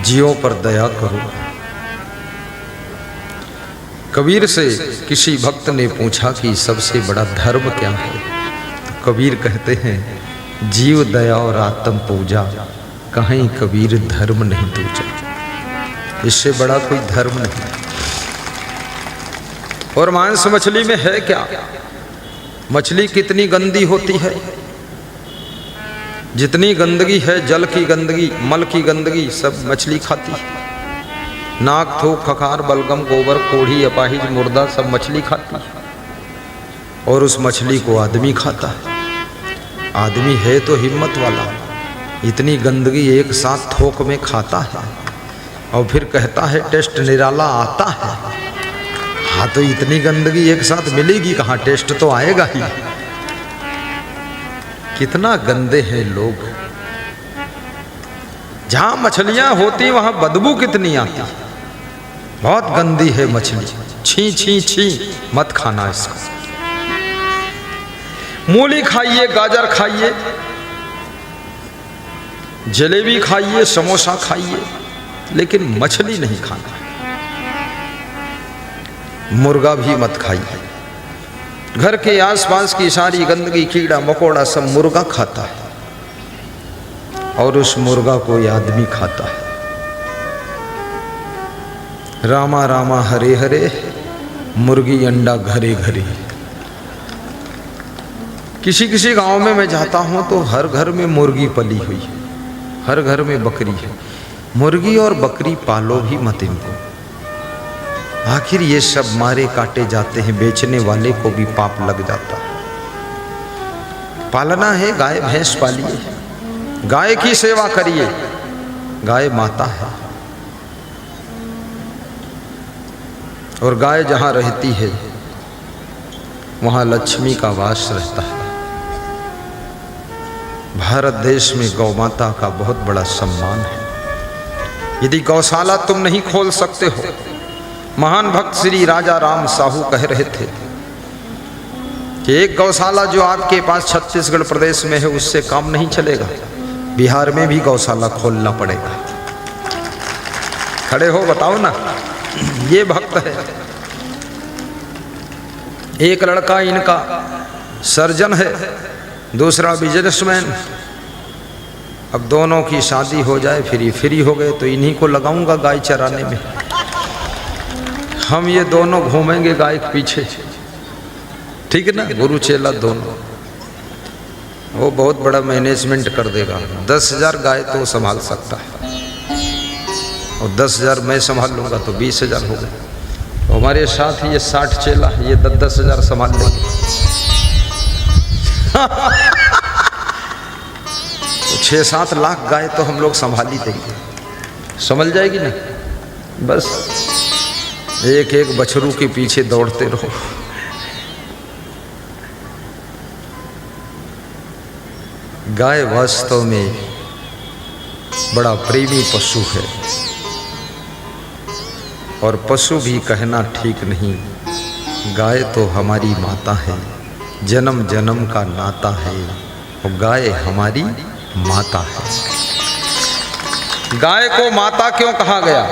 जीवों पर दया करो। कबीर से किसी भक्त ने पूछा कि सबसे बड़ा धर्म क्या है, तो कबीर कहते हैं जीव दया और आत्म पूजा, कहीं कबीर धर्म नहीं दूजा। इससे बड़ा कोई धर्म नहीं। और मांस मछली में है क्या? मछली कितनी गंदी होती है, जितनी गंदगी है, जल की गंदगी, मल की गंदगी, सब मछली खाती है। नाक, थूक, खखार, बलगम, गोबर, कोढ़ी, अपाहिज, मुर्दा सब मछली खाती है। और उस मछली को आदमी खाता है। आदमी है तो हिम्मत वाला, इतनी गंदगी एक साथ थोक में खाता है और फिर कहता है टेस्ट निराला आता है। हाँ, तो इतनी गंदगी एक साथ मिलेगी कहाँ, टेस्ट तो आएगा ही। कितना गंदे हैं लोग। जहां मछलियां होती वहां बदबू कितनी आती। बहुत गंदी है मछली, छी छी छी, मत खाना इसको। मूली खाइए, गाजर खाइए, जलेबी खाइए, समोसा खाइए, लेकिन मछली नहीं खाना। मुर्गा भी मत खाइए। घर के आसपास की सारी गंदगी, कीड़ा मकोड़ा सब मुर्गा खाता है और उस मुर्गा को ये आदमी खाता है। रामा रामा हरे हरे, मुर्गी अंडा घरे घरे। किसी किसी गांव में मैं जाता हूं तो हर घर में मुर्गी पली हुई है, हर घर में बकरी है। मुर्गी और बकरी पालो भी मत इनको। आखिर ये सब मारे काटे जाते हैं, बेचने वाले को भी पाप लग जाता है। पालना है, गाय भैंस पालिए, गाय की सेवा करिए, गाय माता है। और गाय जहां रहती है वहां लक्ष्मी का वास रहता है। भारत देश में गौ माता का बहुत बड़ा सम्मान है। यदि गौशाला तुम नहीं खोल सकते हो, महान भक्त श्री राजा राम साहू कह रहे थे कि एक गौशाला जो आपके पास छत्तीसगढ़ प्रदेश में है उससे काम नहीं चलेगा, बिहार में भी गौशाला खोलना पड़ेगा। खड़े हो, बताओ ना। ये भक्त है। एक लड़का इनका सर्जन है, दूसरा बिजनेसमैन। अब दोनों की शादी हो जाए, फ्री हो गए, तो इन्हीं को लगाऊंगा गाय चराने में। हम ये दोनों घूमेंगे गाय के पीछे, ठीक है ना, गुरु चेला दोनों। वो बहुत बड़ा मैनेजमेंट कर देगा। 10,000 गाय तो संभाल सकता है और 10,000 मैं संभाल लूंगा तो 20,000 हो गए। तो हमारे साथ ये 60 चेला, ये 10,000 संभाल लेंगे। तो 6-7 लाख गाय तो हम लोग संभाल ही देंगे, समझ जाएगी ना। बस एक एक बछरू के पीछे दौड़ते रहो। गाय वास्तव में बड़ा प्रेमी पशु है और पशु भी कहना ठीक नहीं। गाय तो हमारी माता है, जन्म जन्म का नाता है, और गाय हमारी माता है। गाय को माता क्यों कहा गया?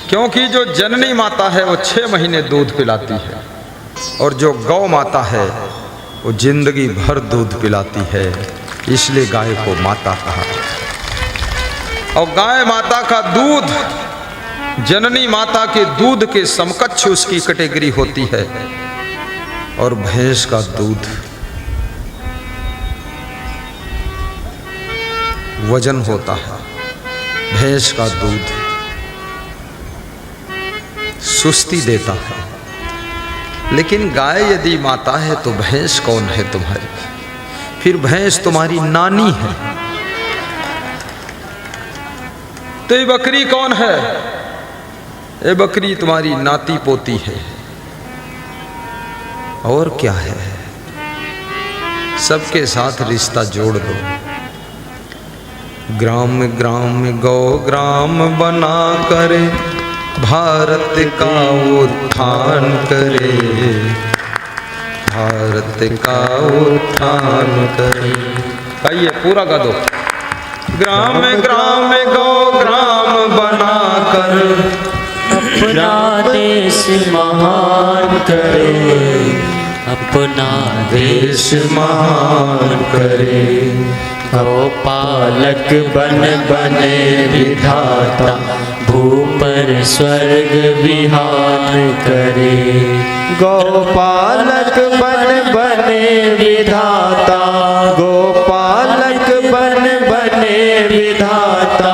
क्योंकि जो जननी माता है वो 6 महीने दूध पिलाती है और जो गौ माता है वो जिंदगी भर दूध पिलाती है, इसलिए गाय को माता कहा। और गाय माता का दूध जननी माता के दूध के समकक्ष उसकी कैटेगरी होती है और भैंस का दूध वजन होता है, भैंस का दूध सुस्ती देता है। लेकिन गाय यदि माता है तो भैंस कौन है तुम्हारी? फिर भैंस तुम्हारी नानी है। तो ये बकरी कौन है? ये बकरी तुम्हारी नाती पोती है। और क्या है? सबके साथ रिश्ता जोड़ दो। ग्राम ग्राम गौ ग्राम बना करे, भारत का उत्थान करे, भारत का उत्थान करे। आइए पूरा गा दो। ग्राम ग्राम गौ ग्राम बना कर अपना देश महान करे, अपना देश महान करे। गौपालक बन बने विधाता, भूपर स्वर्ग विहार करे। गौपालक बन बने विधाता, गोपालक बन बने विधाता,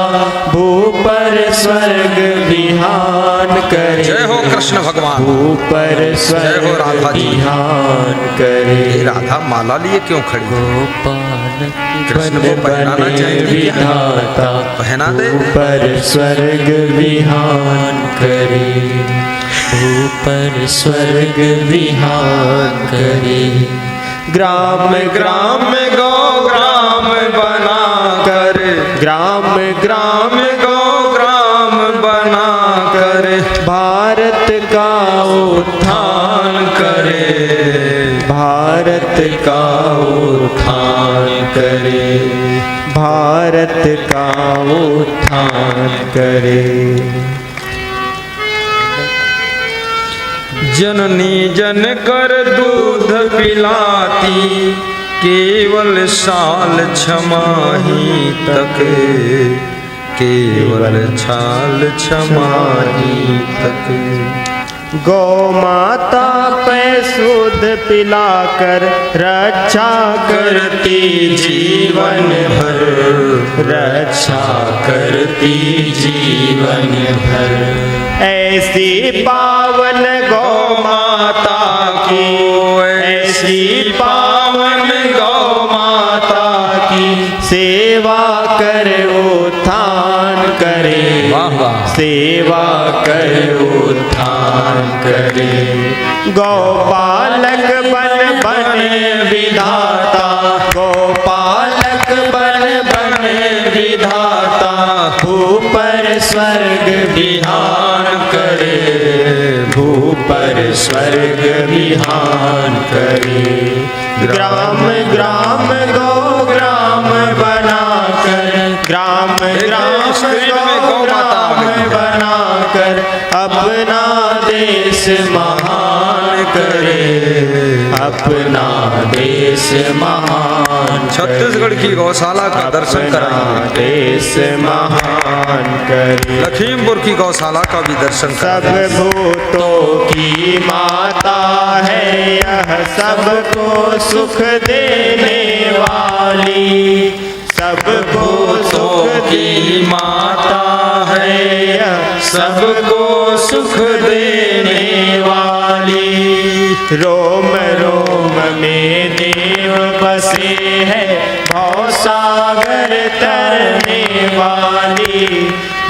भूपर स्वर्ग विहान करे। जय हो कृष्ण भगवान। भूपर स्वर्ग विहान करे। राधा माला लिए क्यों खड़ी? गोपालक कृष्ण को पहनाना चाहिए, विधाता पहना दे। ऊपर स्वर्ग विहान करे, ऊपर स्वर्ग विहान करे। ग्राम ग्राम गौ ग्राम बना कर, ग्राम ग्राम गौ ग्राम बना कर भारत का उत्थान करे, भारत का उत्थान करे, भारत का उत्थान करे। जननी जन कर दूध पिलाती, केवल साल छमाही तक, केवल छाल छमाही तक। गौ माता पे दूध पिलाकर रक्षा करती जीवन भर, रक्षा करती जीवन भर। ऐसी पावन गौ माता की, ऐसी पावन गौ माता की सेवा कर उत्थान करे, सेवा कर उत्थान करे। गौपालक बन बने विधाता, गौपालक बन बने विधाता, ऊपर स्वर्ग विहान करे, ऊपर स्वर्ग विहान करे। ग्राम ग्राम गौ ग्राम बना कर, ग्राम ग्राम गौ ग्राम बना कर अपना देश महान करे, अपना देश महान। छत्तीसगढ़ की गौशाला का दर्शन कराएंगे, देश महान करे। लखीमपुर की गौशाला का भी दर्शन सब भूतों की माता है यह, सबको सुख देने वाली, सबको सुख की माता है यह, सबको सुख देने वाली। रोम रोम में देव बसे है, भवसागर तरने वाली,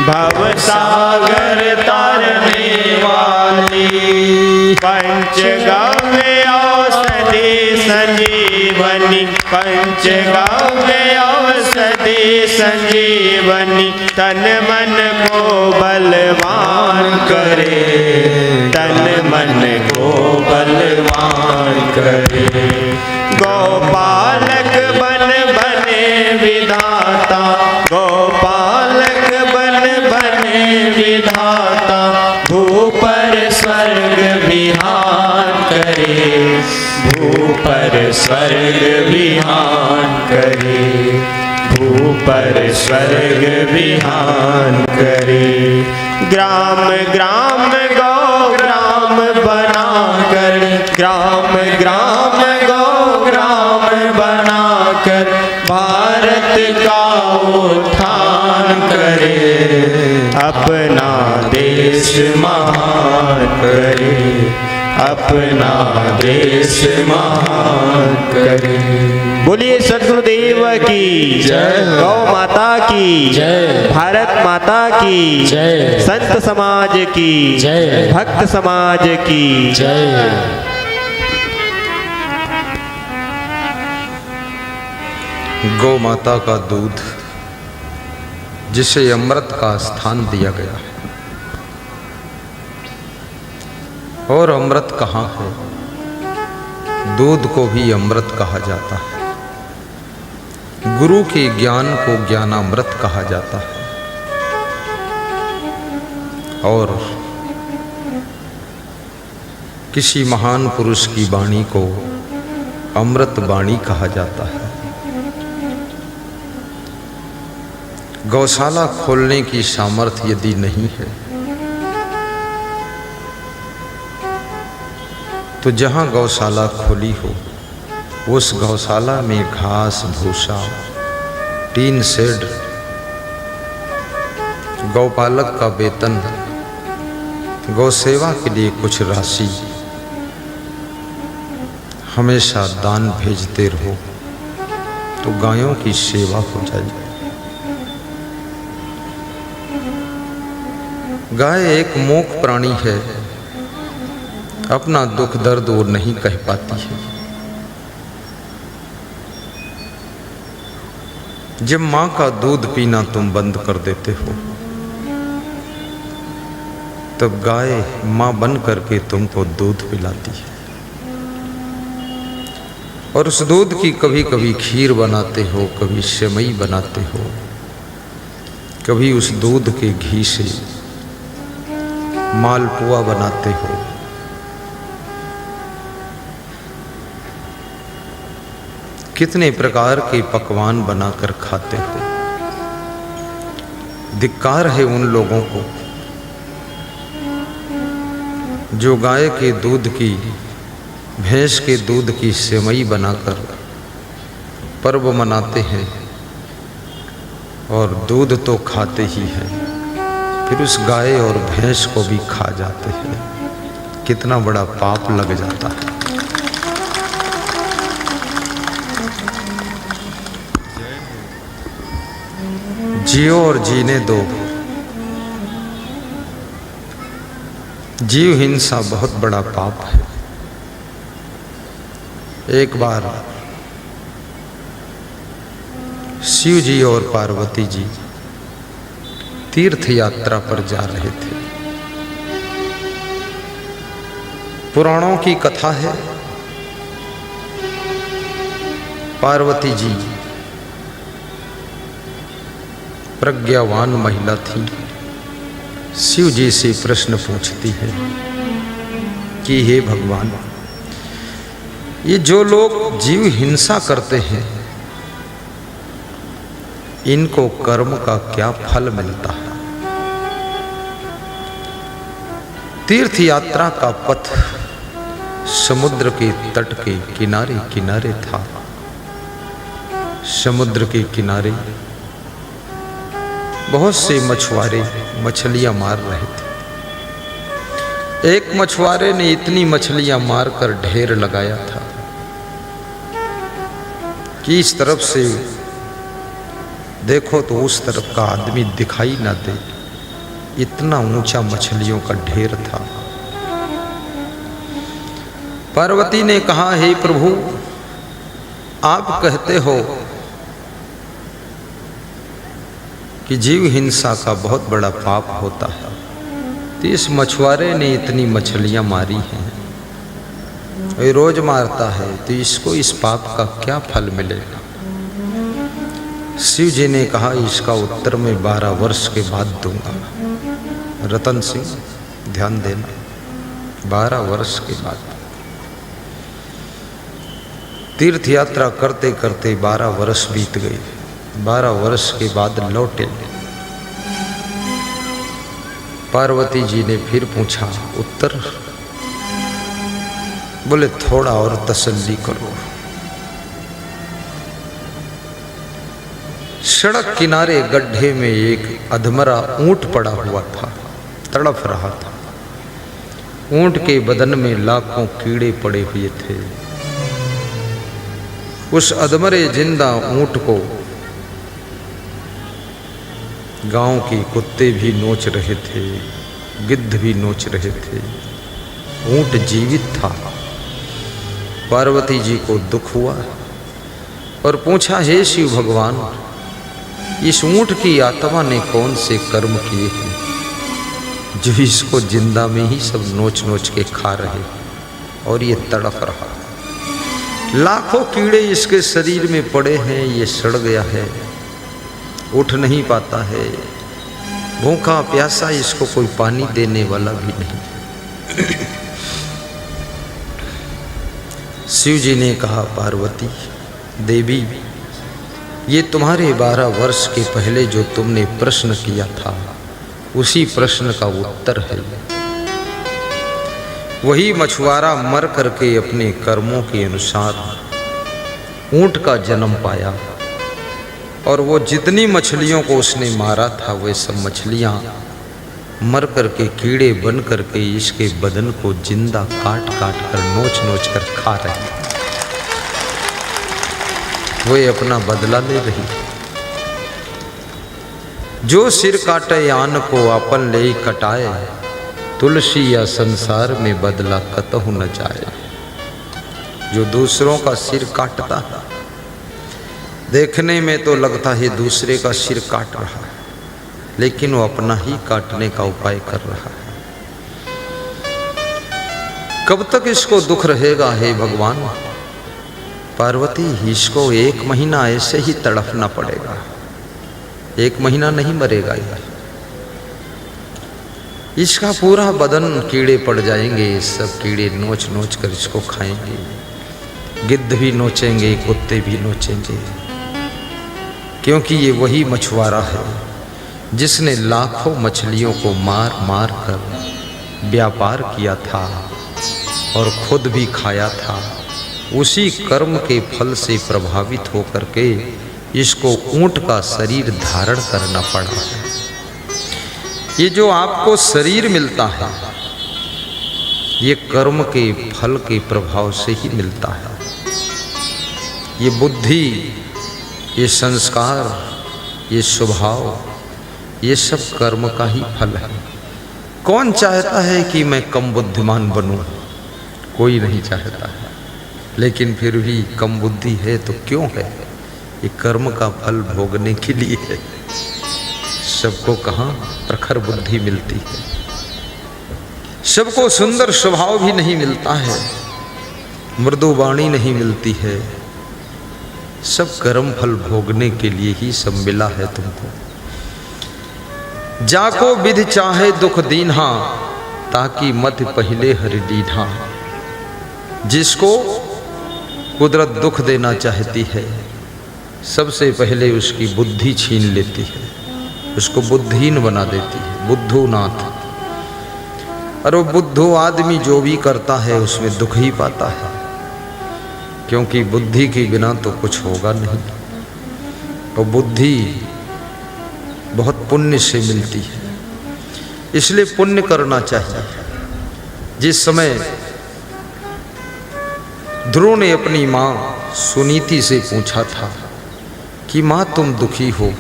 भवसागर तरने वाली। पंचगव्य औषधि संजीवनी, पंचगव्य औषधि संजीवनी, तन मन को बलवान करे, तन मन को बलवान करे। गौपालक बन बने विधाता, गौपालक बन बने विधाता, भूपर स्वर्ग विहान करे, भूपर स्वर्ग विहान करे, भूपर स्वर्ग विहान करे। ग्राम ग्राम गौ ग्राम बना कर, ग्राम ग्राम गौ ग्राम बना कर भारत का उत्थान करे, अपना देश महान करे, अपना देश महान करे। बोलिए सद्गुरुदेव की जय। गौ माता की जय। भारत माता की जय। संत समाज की जय। भक्त समाज की जय। गौ माता का दूध जिसे अमृत का स्थान दिया गया है, और अमृत कहाँ है? दूध को भी अमृत कहा जाता है। गुरु के ज्ञान को ज्ञानामृत कहा जाता है, और किसी महान पुरुष की वाणी को अमृत वाणी कहा जाता है। गौशाला खोलने की सामर्थ्य यदि नहीं है तो जहाँ गौशाला खोली हो उस गौशाला में घास भूसा, टीन शेड, गौपालक का वेतन, गौसेवा के लिए कुछ राशि हमेशा दान भेजते रहो तो गायों की सेवा हो जाएगी। गाय एक मूक प्राणी है, अपना दुख दर्द वो नहीं कह पाती है। जब माँ का दूध पीना तुम बंद कर देते हो तब गाय माँ बन करके तुमको दूध पिलाती है, और उस दूध की कभी कभी खीर बनाते हो, कभी सेवई बनाते हो, कभी उस दूध के घी से मालपुआ बनाते हो। कितने प्रकार के पकवान बनाकर खाते हो। धिक्कार है उन लोगों को जो गाय के दूध की, भैंस के दूध की सेवई बनाकर पर्व मनाते हैं और दूध तो खाते ही हैं, फिर उस गाय और भैंस को भी खा जाते हैं। कितना बड़ा पाप लग जाता है। जियो और जीने दो। जीव हिंसा बहुत बड़ा पाप है। एक बार शिव जी और पार्वती जी तीर्थ यात्रा पर जा रहे थे। पुराणों की कथा है, पार्वती जी प्रज्ञावान महिला थी। शिव जी से प्रश्न पूछती है कि हे भगवान, ये जो लोग जीव हिंसा करते हैं इनको कर्म का क्या फल मिलता है? तीर्थ यात्रा का पथ समुद्र के तट के किनारे किनारे था। समुद्र के किनारे बहुत से मछुआरे मछलियां मार रहे थे। एक मछुआरे ने इतनी मछलियां मारकर ढेर लगाया था कि इस तरफ से देखो तो उस तरफ का आदमी दिखाई ना दे, इतना ऊंचा मछलियों का ढेर था। पार्वती ने कहा, हे प्रभु, आप कहते हो कि जीव हिंसा का बहुत बड़ा पाप होता है, तो इस मछुआरे ने इतनी मछलियां मारी हैं, ये रोज मारता है, तो इसको इस पाप का क्या फल मिलेगा? शिव जी ने कहा, इसका उत्तर मैं 12 वर्ष के बाद दूंगा। रतन सिंह, ध्यान देना, 12 वर्ष के बाद। तीर्थ यात्रा करते करते 12 वर्ष बीत गए। 12 वर्ष के बाद लौटे। पार्वती जी ने फिर पूछा, उत्तर? बोले थोड़ा और तसल्ली करो। सड़क किनारे गड्ढे में एक अधमरा ऊंट पड़ा हुआ था, तड़फ रहा था। ऊंट के बदन में लाखों कीड़े पड़े हुए थे। उस अधमरे जिंदा ऊंट को गांव के कुत्ते भी नोच रहे थे, गिद्ध भी नोच रहे थे। ऊंट जीवित था। पार्वती जी को दुख हुआ और पूछा, हे शिव भगवान, इस ऊंट की आत्मा ने कौन से कर्म किए हैं जो इसको जिंदा में ही सब नोच नोच के खा रहे और ये तड़फ रहा। लाखों कीड़े इसके शरीर में पड़े हैं, ये सड़ गया है, उठ नहीं पाता है, भूखा प्यासा, इसको कोई पानी देने वाला भी नहीं। शिव जी ने कहा, पार्वती देवी, ये तुम्हारे 12 वर्ष के पहले जो तुमने प्रश्न किया था उसी प्रश्न का उत्तर है। वही मछुआरा मर करके अपने कर्मों के अनुसार ऊंट का जन्म पाया और वो जितनी मछलियों को उसने मारा था वे सब मछलियां मर करके कीड़े बन करके इसके बदन को जिंदा काट काट कर नोच नोच कर खा रहे। वे अपना बदला ले रही। जो सिर काटे आन को आपन ले कटाए, तुलसी या संसार में बदला कतहु न जाए। जो दूसरों का सिर काटता है, देखने में तो लगता है दूसरे का सिर काट रहा है, लेकिन वो अपना ही काटने का उपाय कर रहा है। कब तक इसको दुख रहेगा हे भगवान? पार्वती, इसको 1 महीना ऐसे ही तड़पना पड़ेगा, 1 महीना नहीं मरेगा ये। इसका पूरा बदन कीड़े पड़ जाएंगे, सब कीड़े नोच नोच कर इसको खाएंगे। गिद्ध भी नोचेंगे, कुत्ते भी नोचेंगे, क्योंकि ये वही मछुआरा है जिसने लाखों मछलियों को मार मार कर व्यापार किया था और खुद भी खाया था। उसी कर्म के फल से प्रभावित होकर के इसको ऊंट का शरीर धारण करना पड़ा है। ये जो आपको शरीर मिलता है, ये कर्म के फल के प्रभाव से ही मिलता है। ये बुद्धि, ये संस्कार, ये स्वभाव, ये सब कर्म का ही फल है। कौन चाहता है कि मैं कम बुद्धिमान बनूं? कोई नहीं चाहता है, लेकिन फिर भी कम बुद्धि है तो क्यों है? ये कर्म का फल भोगने के लिए है। सबको कहाँ प्रखर बुद्धि मिलती है, सबको सुंदर स्वभाव भी नहीं मिलता है, मृदु वाणी नहीं मिलती है। सब कर्म फल भोगने के लिए ही सब मिला है तुमको। जाको विधि चाहे दुख दीन्हा, ताकि मत पहले हरि दीन्हा। जिसको कुदरत दुख देना चाहती है, सबसे पहले उसकी बुद्धि छीन लेती है, उसको बुद्धिहीन बना देती है। बुद्धू नाथ। और वो बुद्धू आदमी जो भी करता है उसमें दुख ही पाता है, क्योंकि बुद्धि के बिना तो कुछ होगा नहीं। और बुद्धि बहुत पुण्य से मिलती है, इसलिए पुण्य करना चाहिए। जिस समय ध्रुव ने अपनी माँ सुनीति से पूछा था कि माँ तुम दुखी हो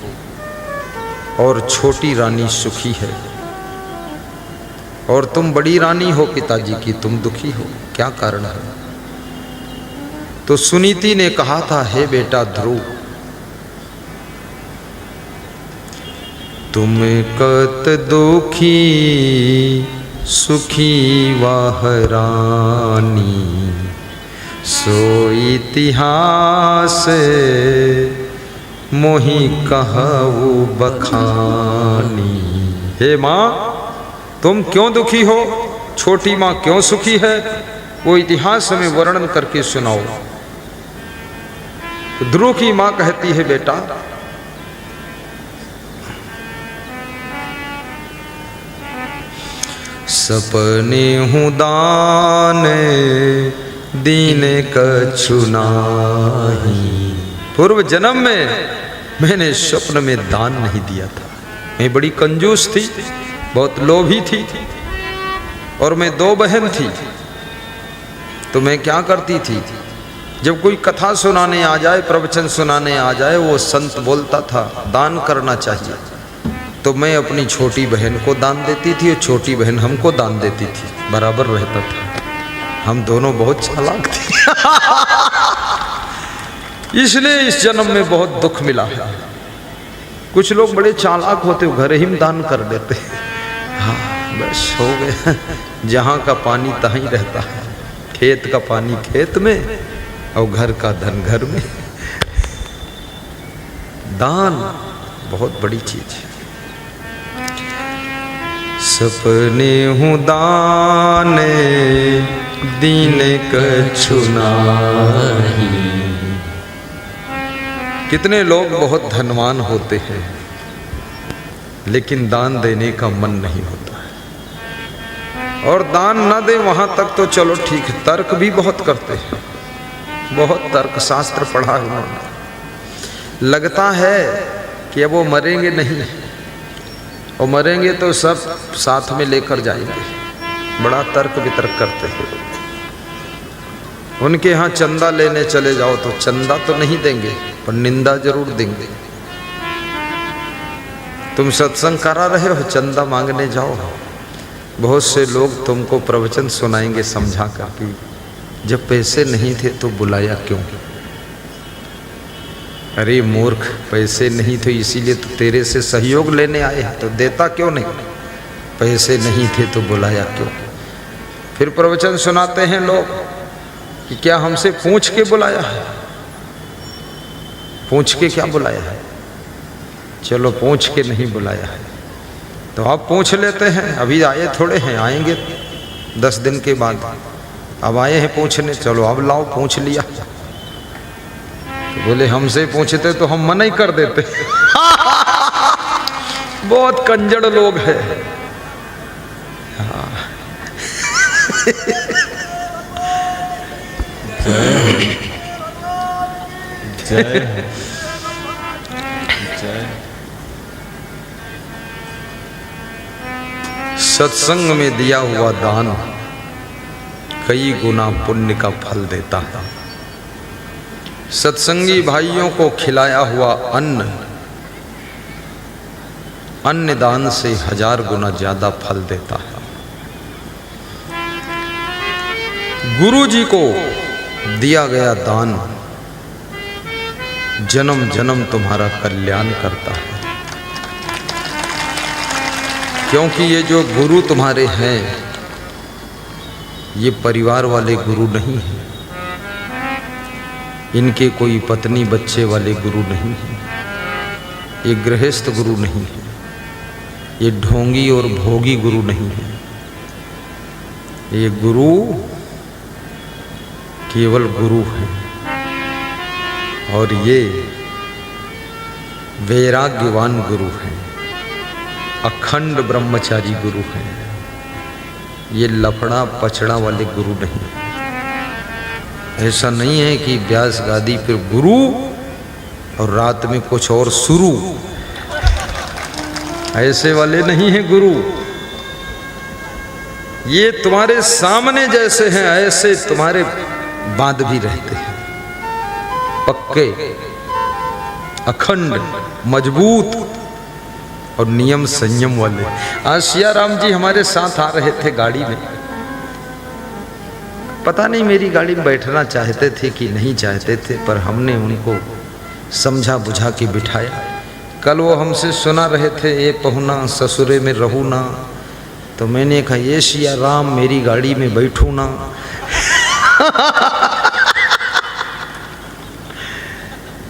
और छोटी रानी सुखी है, और तुम बड़ी रानी हो पिताजी की, तुम दुखी हो, क्या कारण है? तो सुनीति ने कहा था, हे बेटा ध्रुव, तुम कत दुखी सुखी वाह रानी, सो इतिहास मोहि कहू बखानी। हे माँ, तुम क्यों दुखी हो? छोटी माँ क्यों सुखी है? वो इतिहास हमें वर्णन करके सुनाओ। ध्रुव की माँ कहती है, बेटा सपने हूँ दान दीन कछु नाही। पूर्व जन्म में मैंने स्वप्न में दान नहीं दिया था। मैं बड़ी कंजूस थी, बहुत लोभी थी, और मैं 2 बहन थी। तो मैं क्या करती थी, जब कोई कथा सुनाने आ जाए, प्रवचन सुनाने आ जाए, वो संत बोलता था दान करना चाहिए, तो मैं अपनी छोटी बहन को दान देती थी और छोटी बहन हमको दान देती थी, बराबर रहता था। हम दोनों बहुत चालाक थे। इसलिए इस जन्म में बहुत दुख मिला है। कुछ लोग बड़े चालाक होते, घर ही में दान कर देते। हाँ बस हो गया, जहाँ का पानी तहीं रहता है, खेत का पानी खेत में और घर का धन घर में। दान बहुत बड़ी चीज है। सपने हूँ दाने दीन कछु नाही। कितने लोग बहुत धनवान होते हैं लेकिन दान देने का मन नहीं होता है, और दान न दे वहां तक तो चलो ठीक है, तर्क भी बहुत करते हैं, बहुत तर्क शास्त्र पढ़ा है उन्होंने। लगता है कि अब वो मरेंगे नहीं, और मरेंगे तो सब साथ में लेकर जाएंगे, बड़ा तर्क वितर्क करते हैं। उनके यहाँ चंदा लेने चले जाओ तो चंदा तो नहीं देंगे पर निंदा जरूर देंगे। तुम सत्संग करा रहे हो, चंदा मांगने जाओ, बहुत से लोग तुमको प्रवचन सुनाएंगे समझा कर कि जब पैसे नहीं थे तो बुलाया क्यों। अरे मूर्ख, पैसे नहीं थे इसीलिए तो तेरे से सहयोग लेने आए हैं, तो देता क्यों नहीं। पैसे नहीं थे तो बुलाया क्यों। फिर प्रवचन सुनाते हैं लोग कि क्या हमसे पूछ के बुलाया है। पूछ के क्या बुलाया है, चलो पूछ के नहीं बुलाया है तो आप पूछ लेते हैं। अभी आए थोड़े हैं, आएंगे 10 दिन के बाद। अब आए हैं पूछने, चलो अब लाओ पूछ लिया। तो बोले हमसे पूछते तो हम मना ही कर देते। बहुत कंजड़ लोग हैं। हाँ। जय जय। सत्संग में दिया हुआ दान कई गुना पुण्य का फल देता है। सत्संगी भाइयों को खिलाया हुआ अन्न दान से 1000 गुना ज्यादा फल देता है। गुरु जी को दिया गया दान जन्म जन्म तुम्हारा कल्याण करता है, क्योंकि ये जो गुरु तुम्हारे हैं ये परिवार वाले गुरु नहीं हैं, इनके कोई पत्नी बच्चे वाले गुरु नहीं हैं, ये गृहस्थ गुरु नहीं है, ये ढोंगी और भोगी गुरु नहीं है। ये गुरु केवल गुरु है, और ये वैराग्यवान गुरु हैं, अखंड ब्रह्मचारी गुरु हैं। ये लफड़ा पछड़ा वाले गुरु नहीं। ऐसा नहीं है कि व्यास गादी पर गुरु और रात में कुछ और शुरू, ऐसे वाले नहीं हैं गुरु। ये तुम्हारे सामने जैसे हैं ऐसे तुम्हारे बांध भी रहते हैं, पक्के, अखंड, मजबूत और नियम संयम वाले। आज सिया राम जी हमारे साथ आ रहे थे गाड़ी में, पता नहीं मेरी गाड़ी में बैठना चाहते थे कि नहीं चाहते थे, पर हमने उनको समझा बुझा के बिठाया। कल वो हमसे सुना रहे थे, ये पहुना ससुरे में रहू ना, तो मैंने कहा ये सिया राम मेरी गाड़ी में बैठू ना।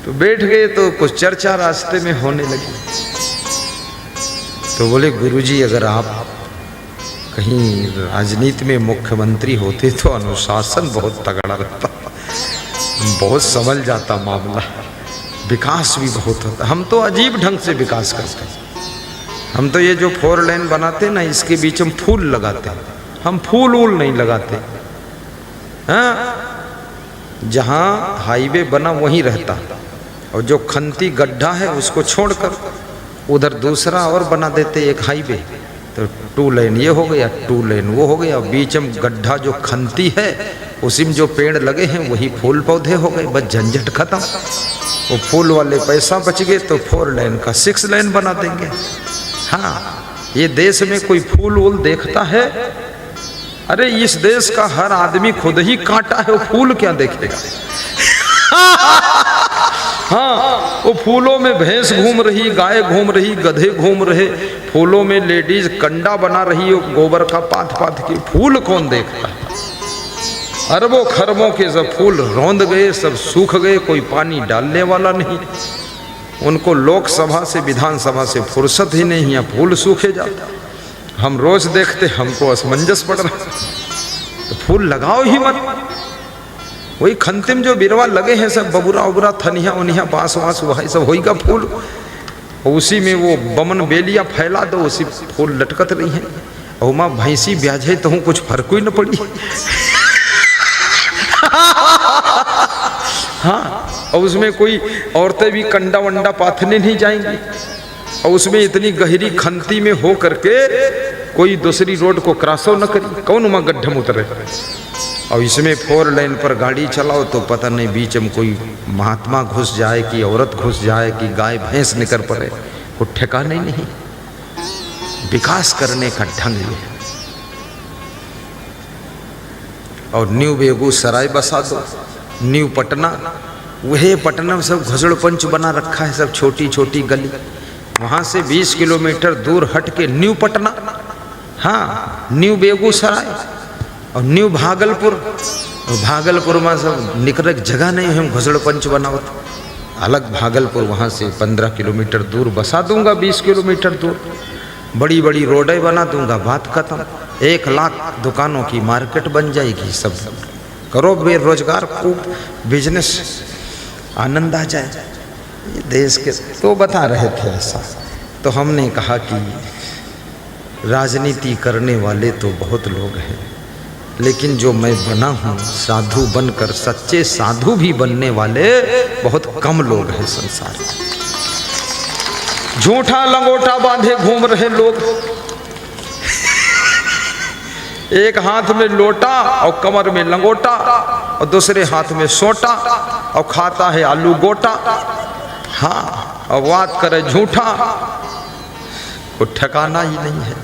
तो बैठ गए तो कुछ चर्चा रास्ते में होने लगी। तो बोले गुरुजी अगर आप कहीं राजनीति में मुख्यमंत्री होते तो अनुशासन बहुत तगड़ा रहता, बहुत संभल जाता मामला, विकास भी बहुत होता। हम तो अजीब ढंग से विकास करते हैं। हम तो ये जो 4 लेन बनाते ना, इसके बीच में फूल लगाते हैं। हम फूल वूल नहीं लगाते। हाँ, जहाँ हाईवे बना वहीं रहता, और जो खंती गड्ढा है उसको छोड़कर उधर दूसरा और बना देते एक हाईवे, तो 2 लेन ये हो गया, 2 लेन वो हो गया, बीच में गड्ढा जो खंती है उसी में जो पेड़ लगे हैं वही फूल पौधे हो गए, बस झंझट खत्म। वो फूल वाले पैसा बच गए तो 4 लेन का 6 लेन बना देंगे। हाँ, ये देश में कोई फूल वूल देखता है? अरे इस देश का हर आदमी खुद ही कांटा है, वो फूल क्या देखेगा? हाँ, वो फूलों में भैंस घूम रही, गाय घूम रही, गधे घूम रहे, फूलों में लेडीज कंडा बना रही है गोबर का पाथ पाथ के, फूल कौन देखता है? अरबों खरबों के सब फूल रौंद गए, सब सूख गए, कोई पानी डालने वाला नहीं। उनको लोकसभा से विधानसभा से फुर्सत ही नहीं है, फूल सूखे जाते। हम रोज देखते, हमको असमंजस पड़ रहा है, तो फूल लगाओ ही मत। वही खंतिम जो बिरवा लगे हैं सब बबुरा उबरा थनिया उनिया बांस वांस वही सब होई का फूल, उसी में वो बमन बेलिया फैला दो, उसी फूल लटकत रही हैं। और माँ भैंसी ब्याजे तो हूँ कुछ फर्क ही न पड़ी। हाँ, और उसमें कोई औरतें भी कंडा वंडा पाथने नहीं जाएंगी, और उसमें इतनी गहरी खंती में हो करके कोई दूसरी रोड को क्रॉसो न करी, कौन वहाँ गड्ढे में उतरे? और इसमें 4 लेन पर गाड़ी चलाओ तो पता नहीं बीच में कोई महात्मा घुस जाए कि औरत घुस जाए कि गाय भैंस निकल पड़े, कोई ठिकाने नहीं। विकास करने का ढंग है। और न्यू बेगूसराय बसा दो, न्यू पटना, वह पटना में सब घसड़ पंच बना रखा है, सब छोटी छोटी गली। वहाँ से 20 किलोमीटर दूर हट के न्यू पटना, हाँ न्यू बेगूसराय और न्यू भागलपुर। और भागलपुर में सब निकल जगह नहीं है, घसड़ पंच बनावत अलग भागलपुर, वहाँ से 15 किलोमीटर दूर बसा दूंगा, 20 किलोमीटर दूर बड़ी बड़ी रोडें बना दूंगा, बात खत्म। 1 लाख दुकानों की मार्केट बन जाएगी, सब करो बेरोजगार, खूब बिजनेस, आनंद आ जाए ये देश के। तो बता रहे थे ऐसा, तो हमने कहा कि राजनीति करने वाले तो बहुत लोग हैं, लेकिन जो मैं बना हूँ साधु बनकर, सच्चे साधु भी बनने वाले बहुत कम लोग हैं संसार में। झूठा लंगोटा बांधे घूम रहे लोग, एक हाथ में लोटा और कमर में लंगोटा और दूसरे हाथ में सोटा, और खाता है आलू गोटा। हाँ, और बात करे झूठा, कोई ठिकाना ही नहीं है।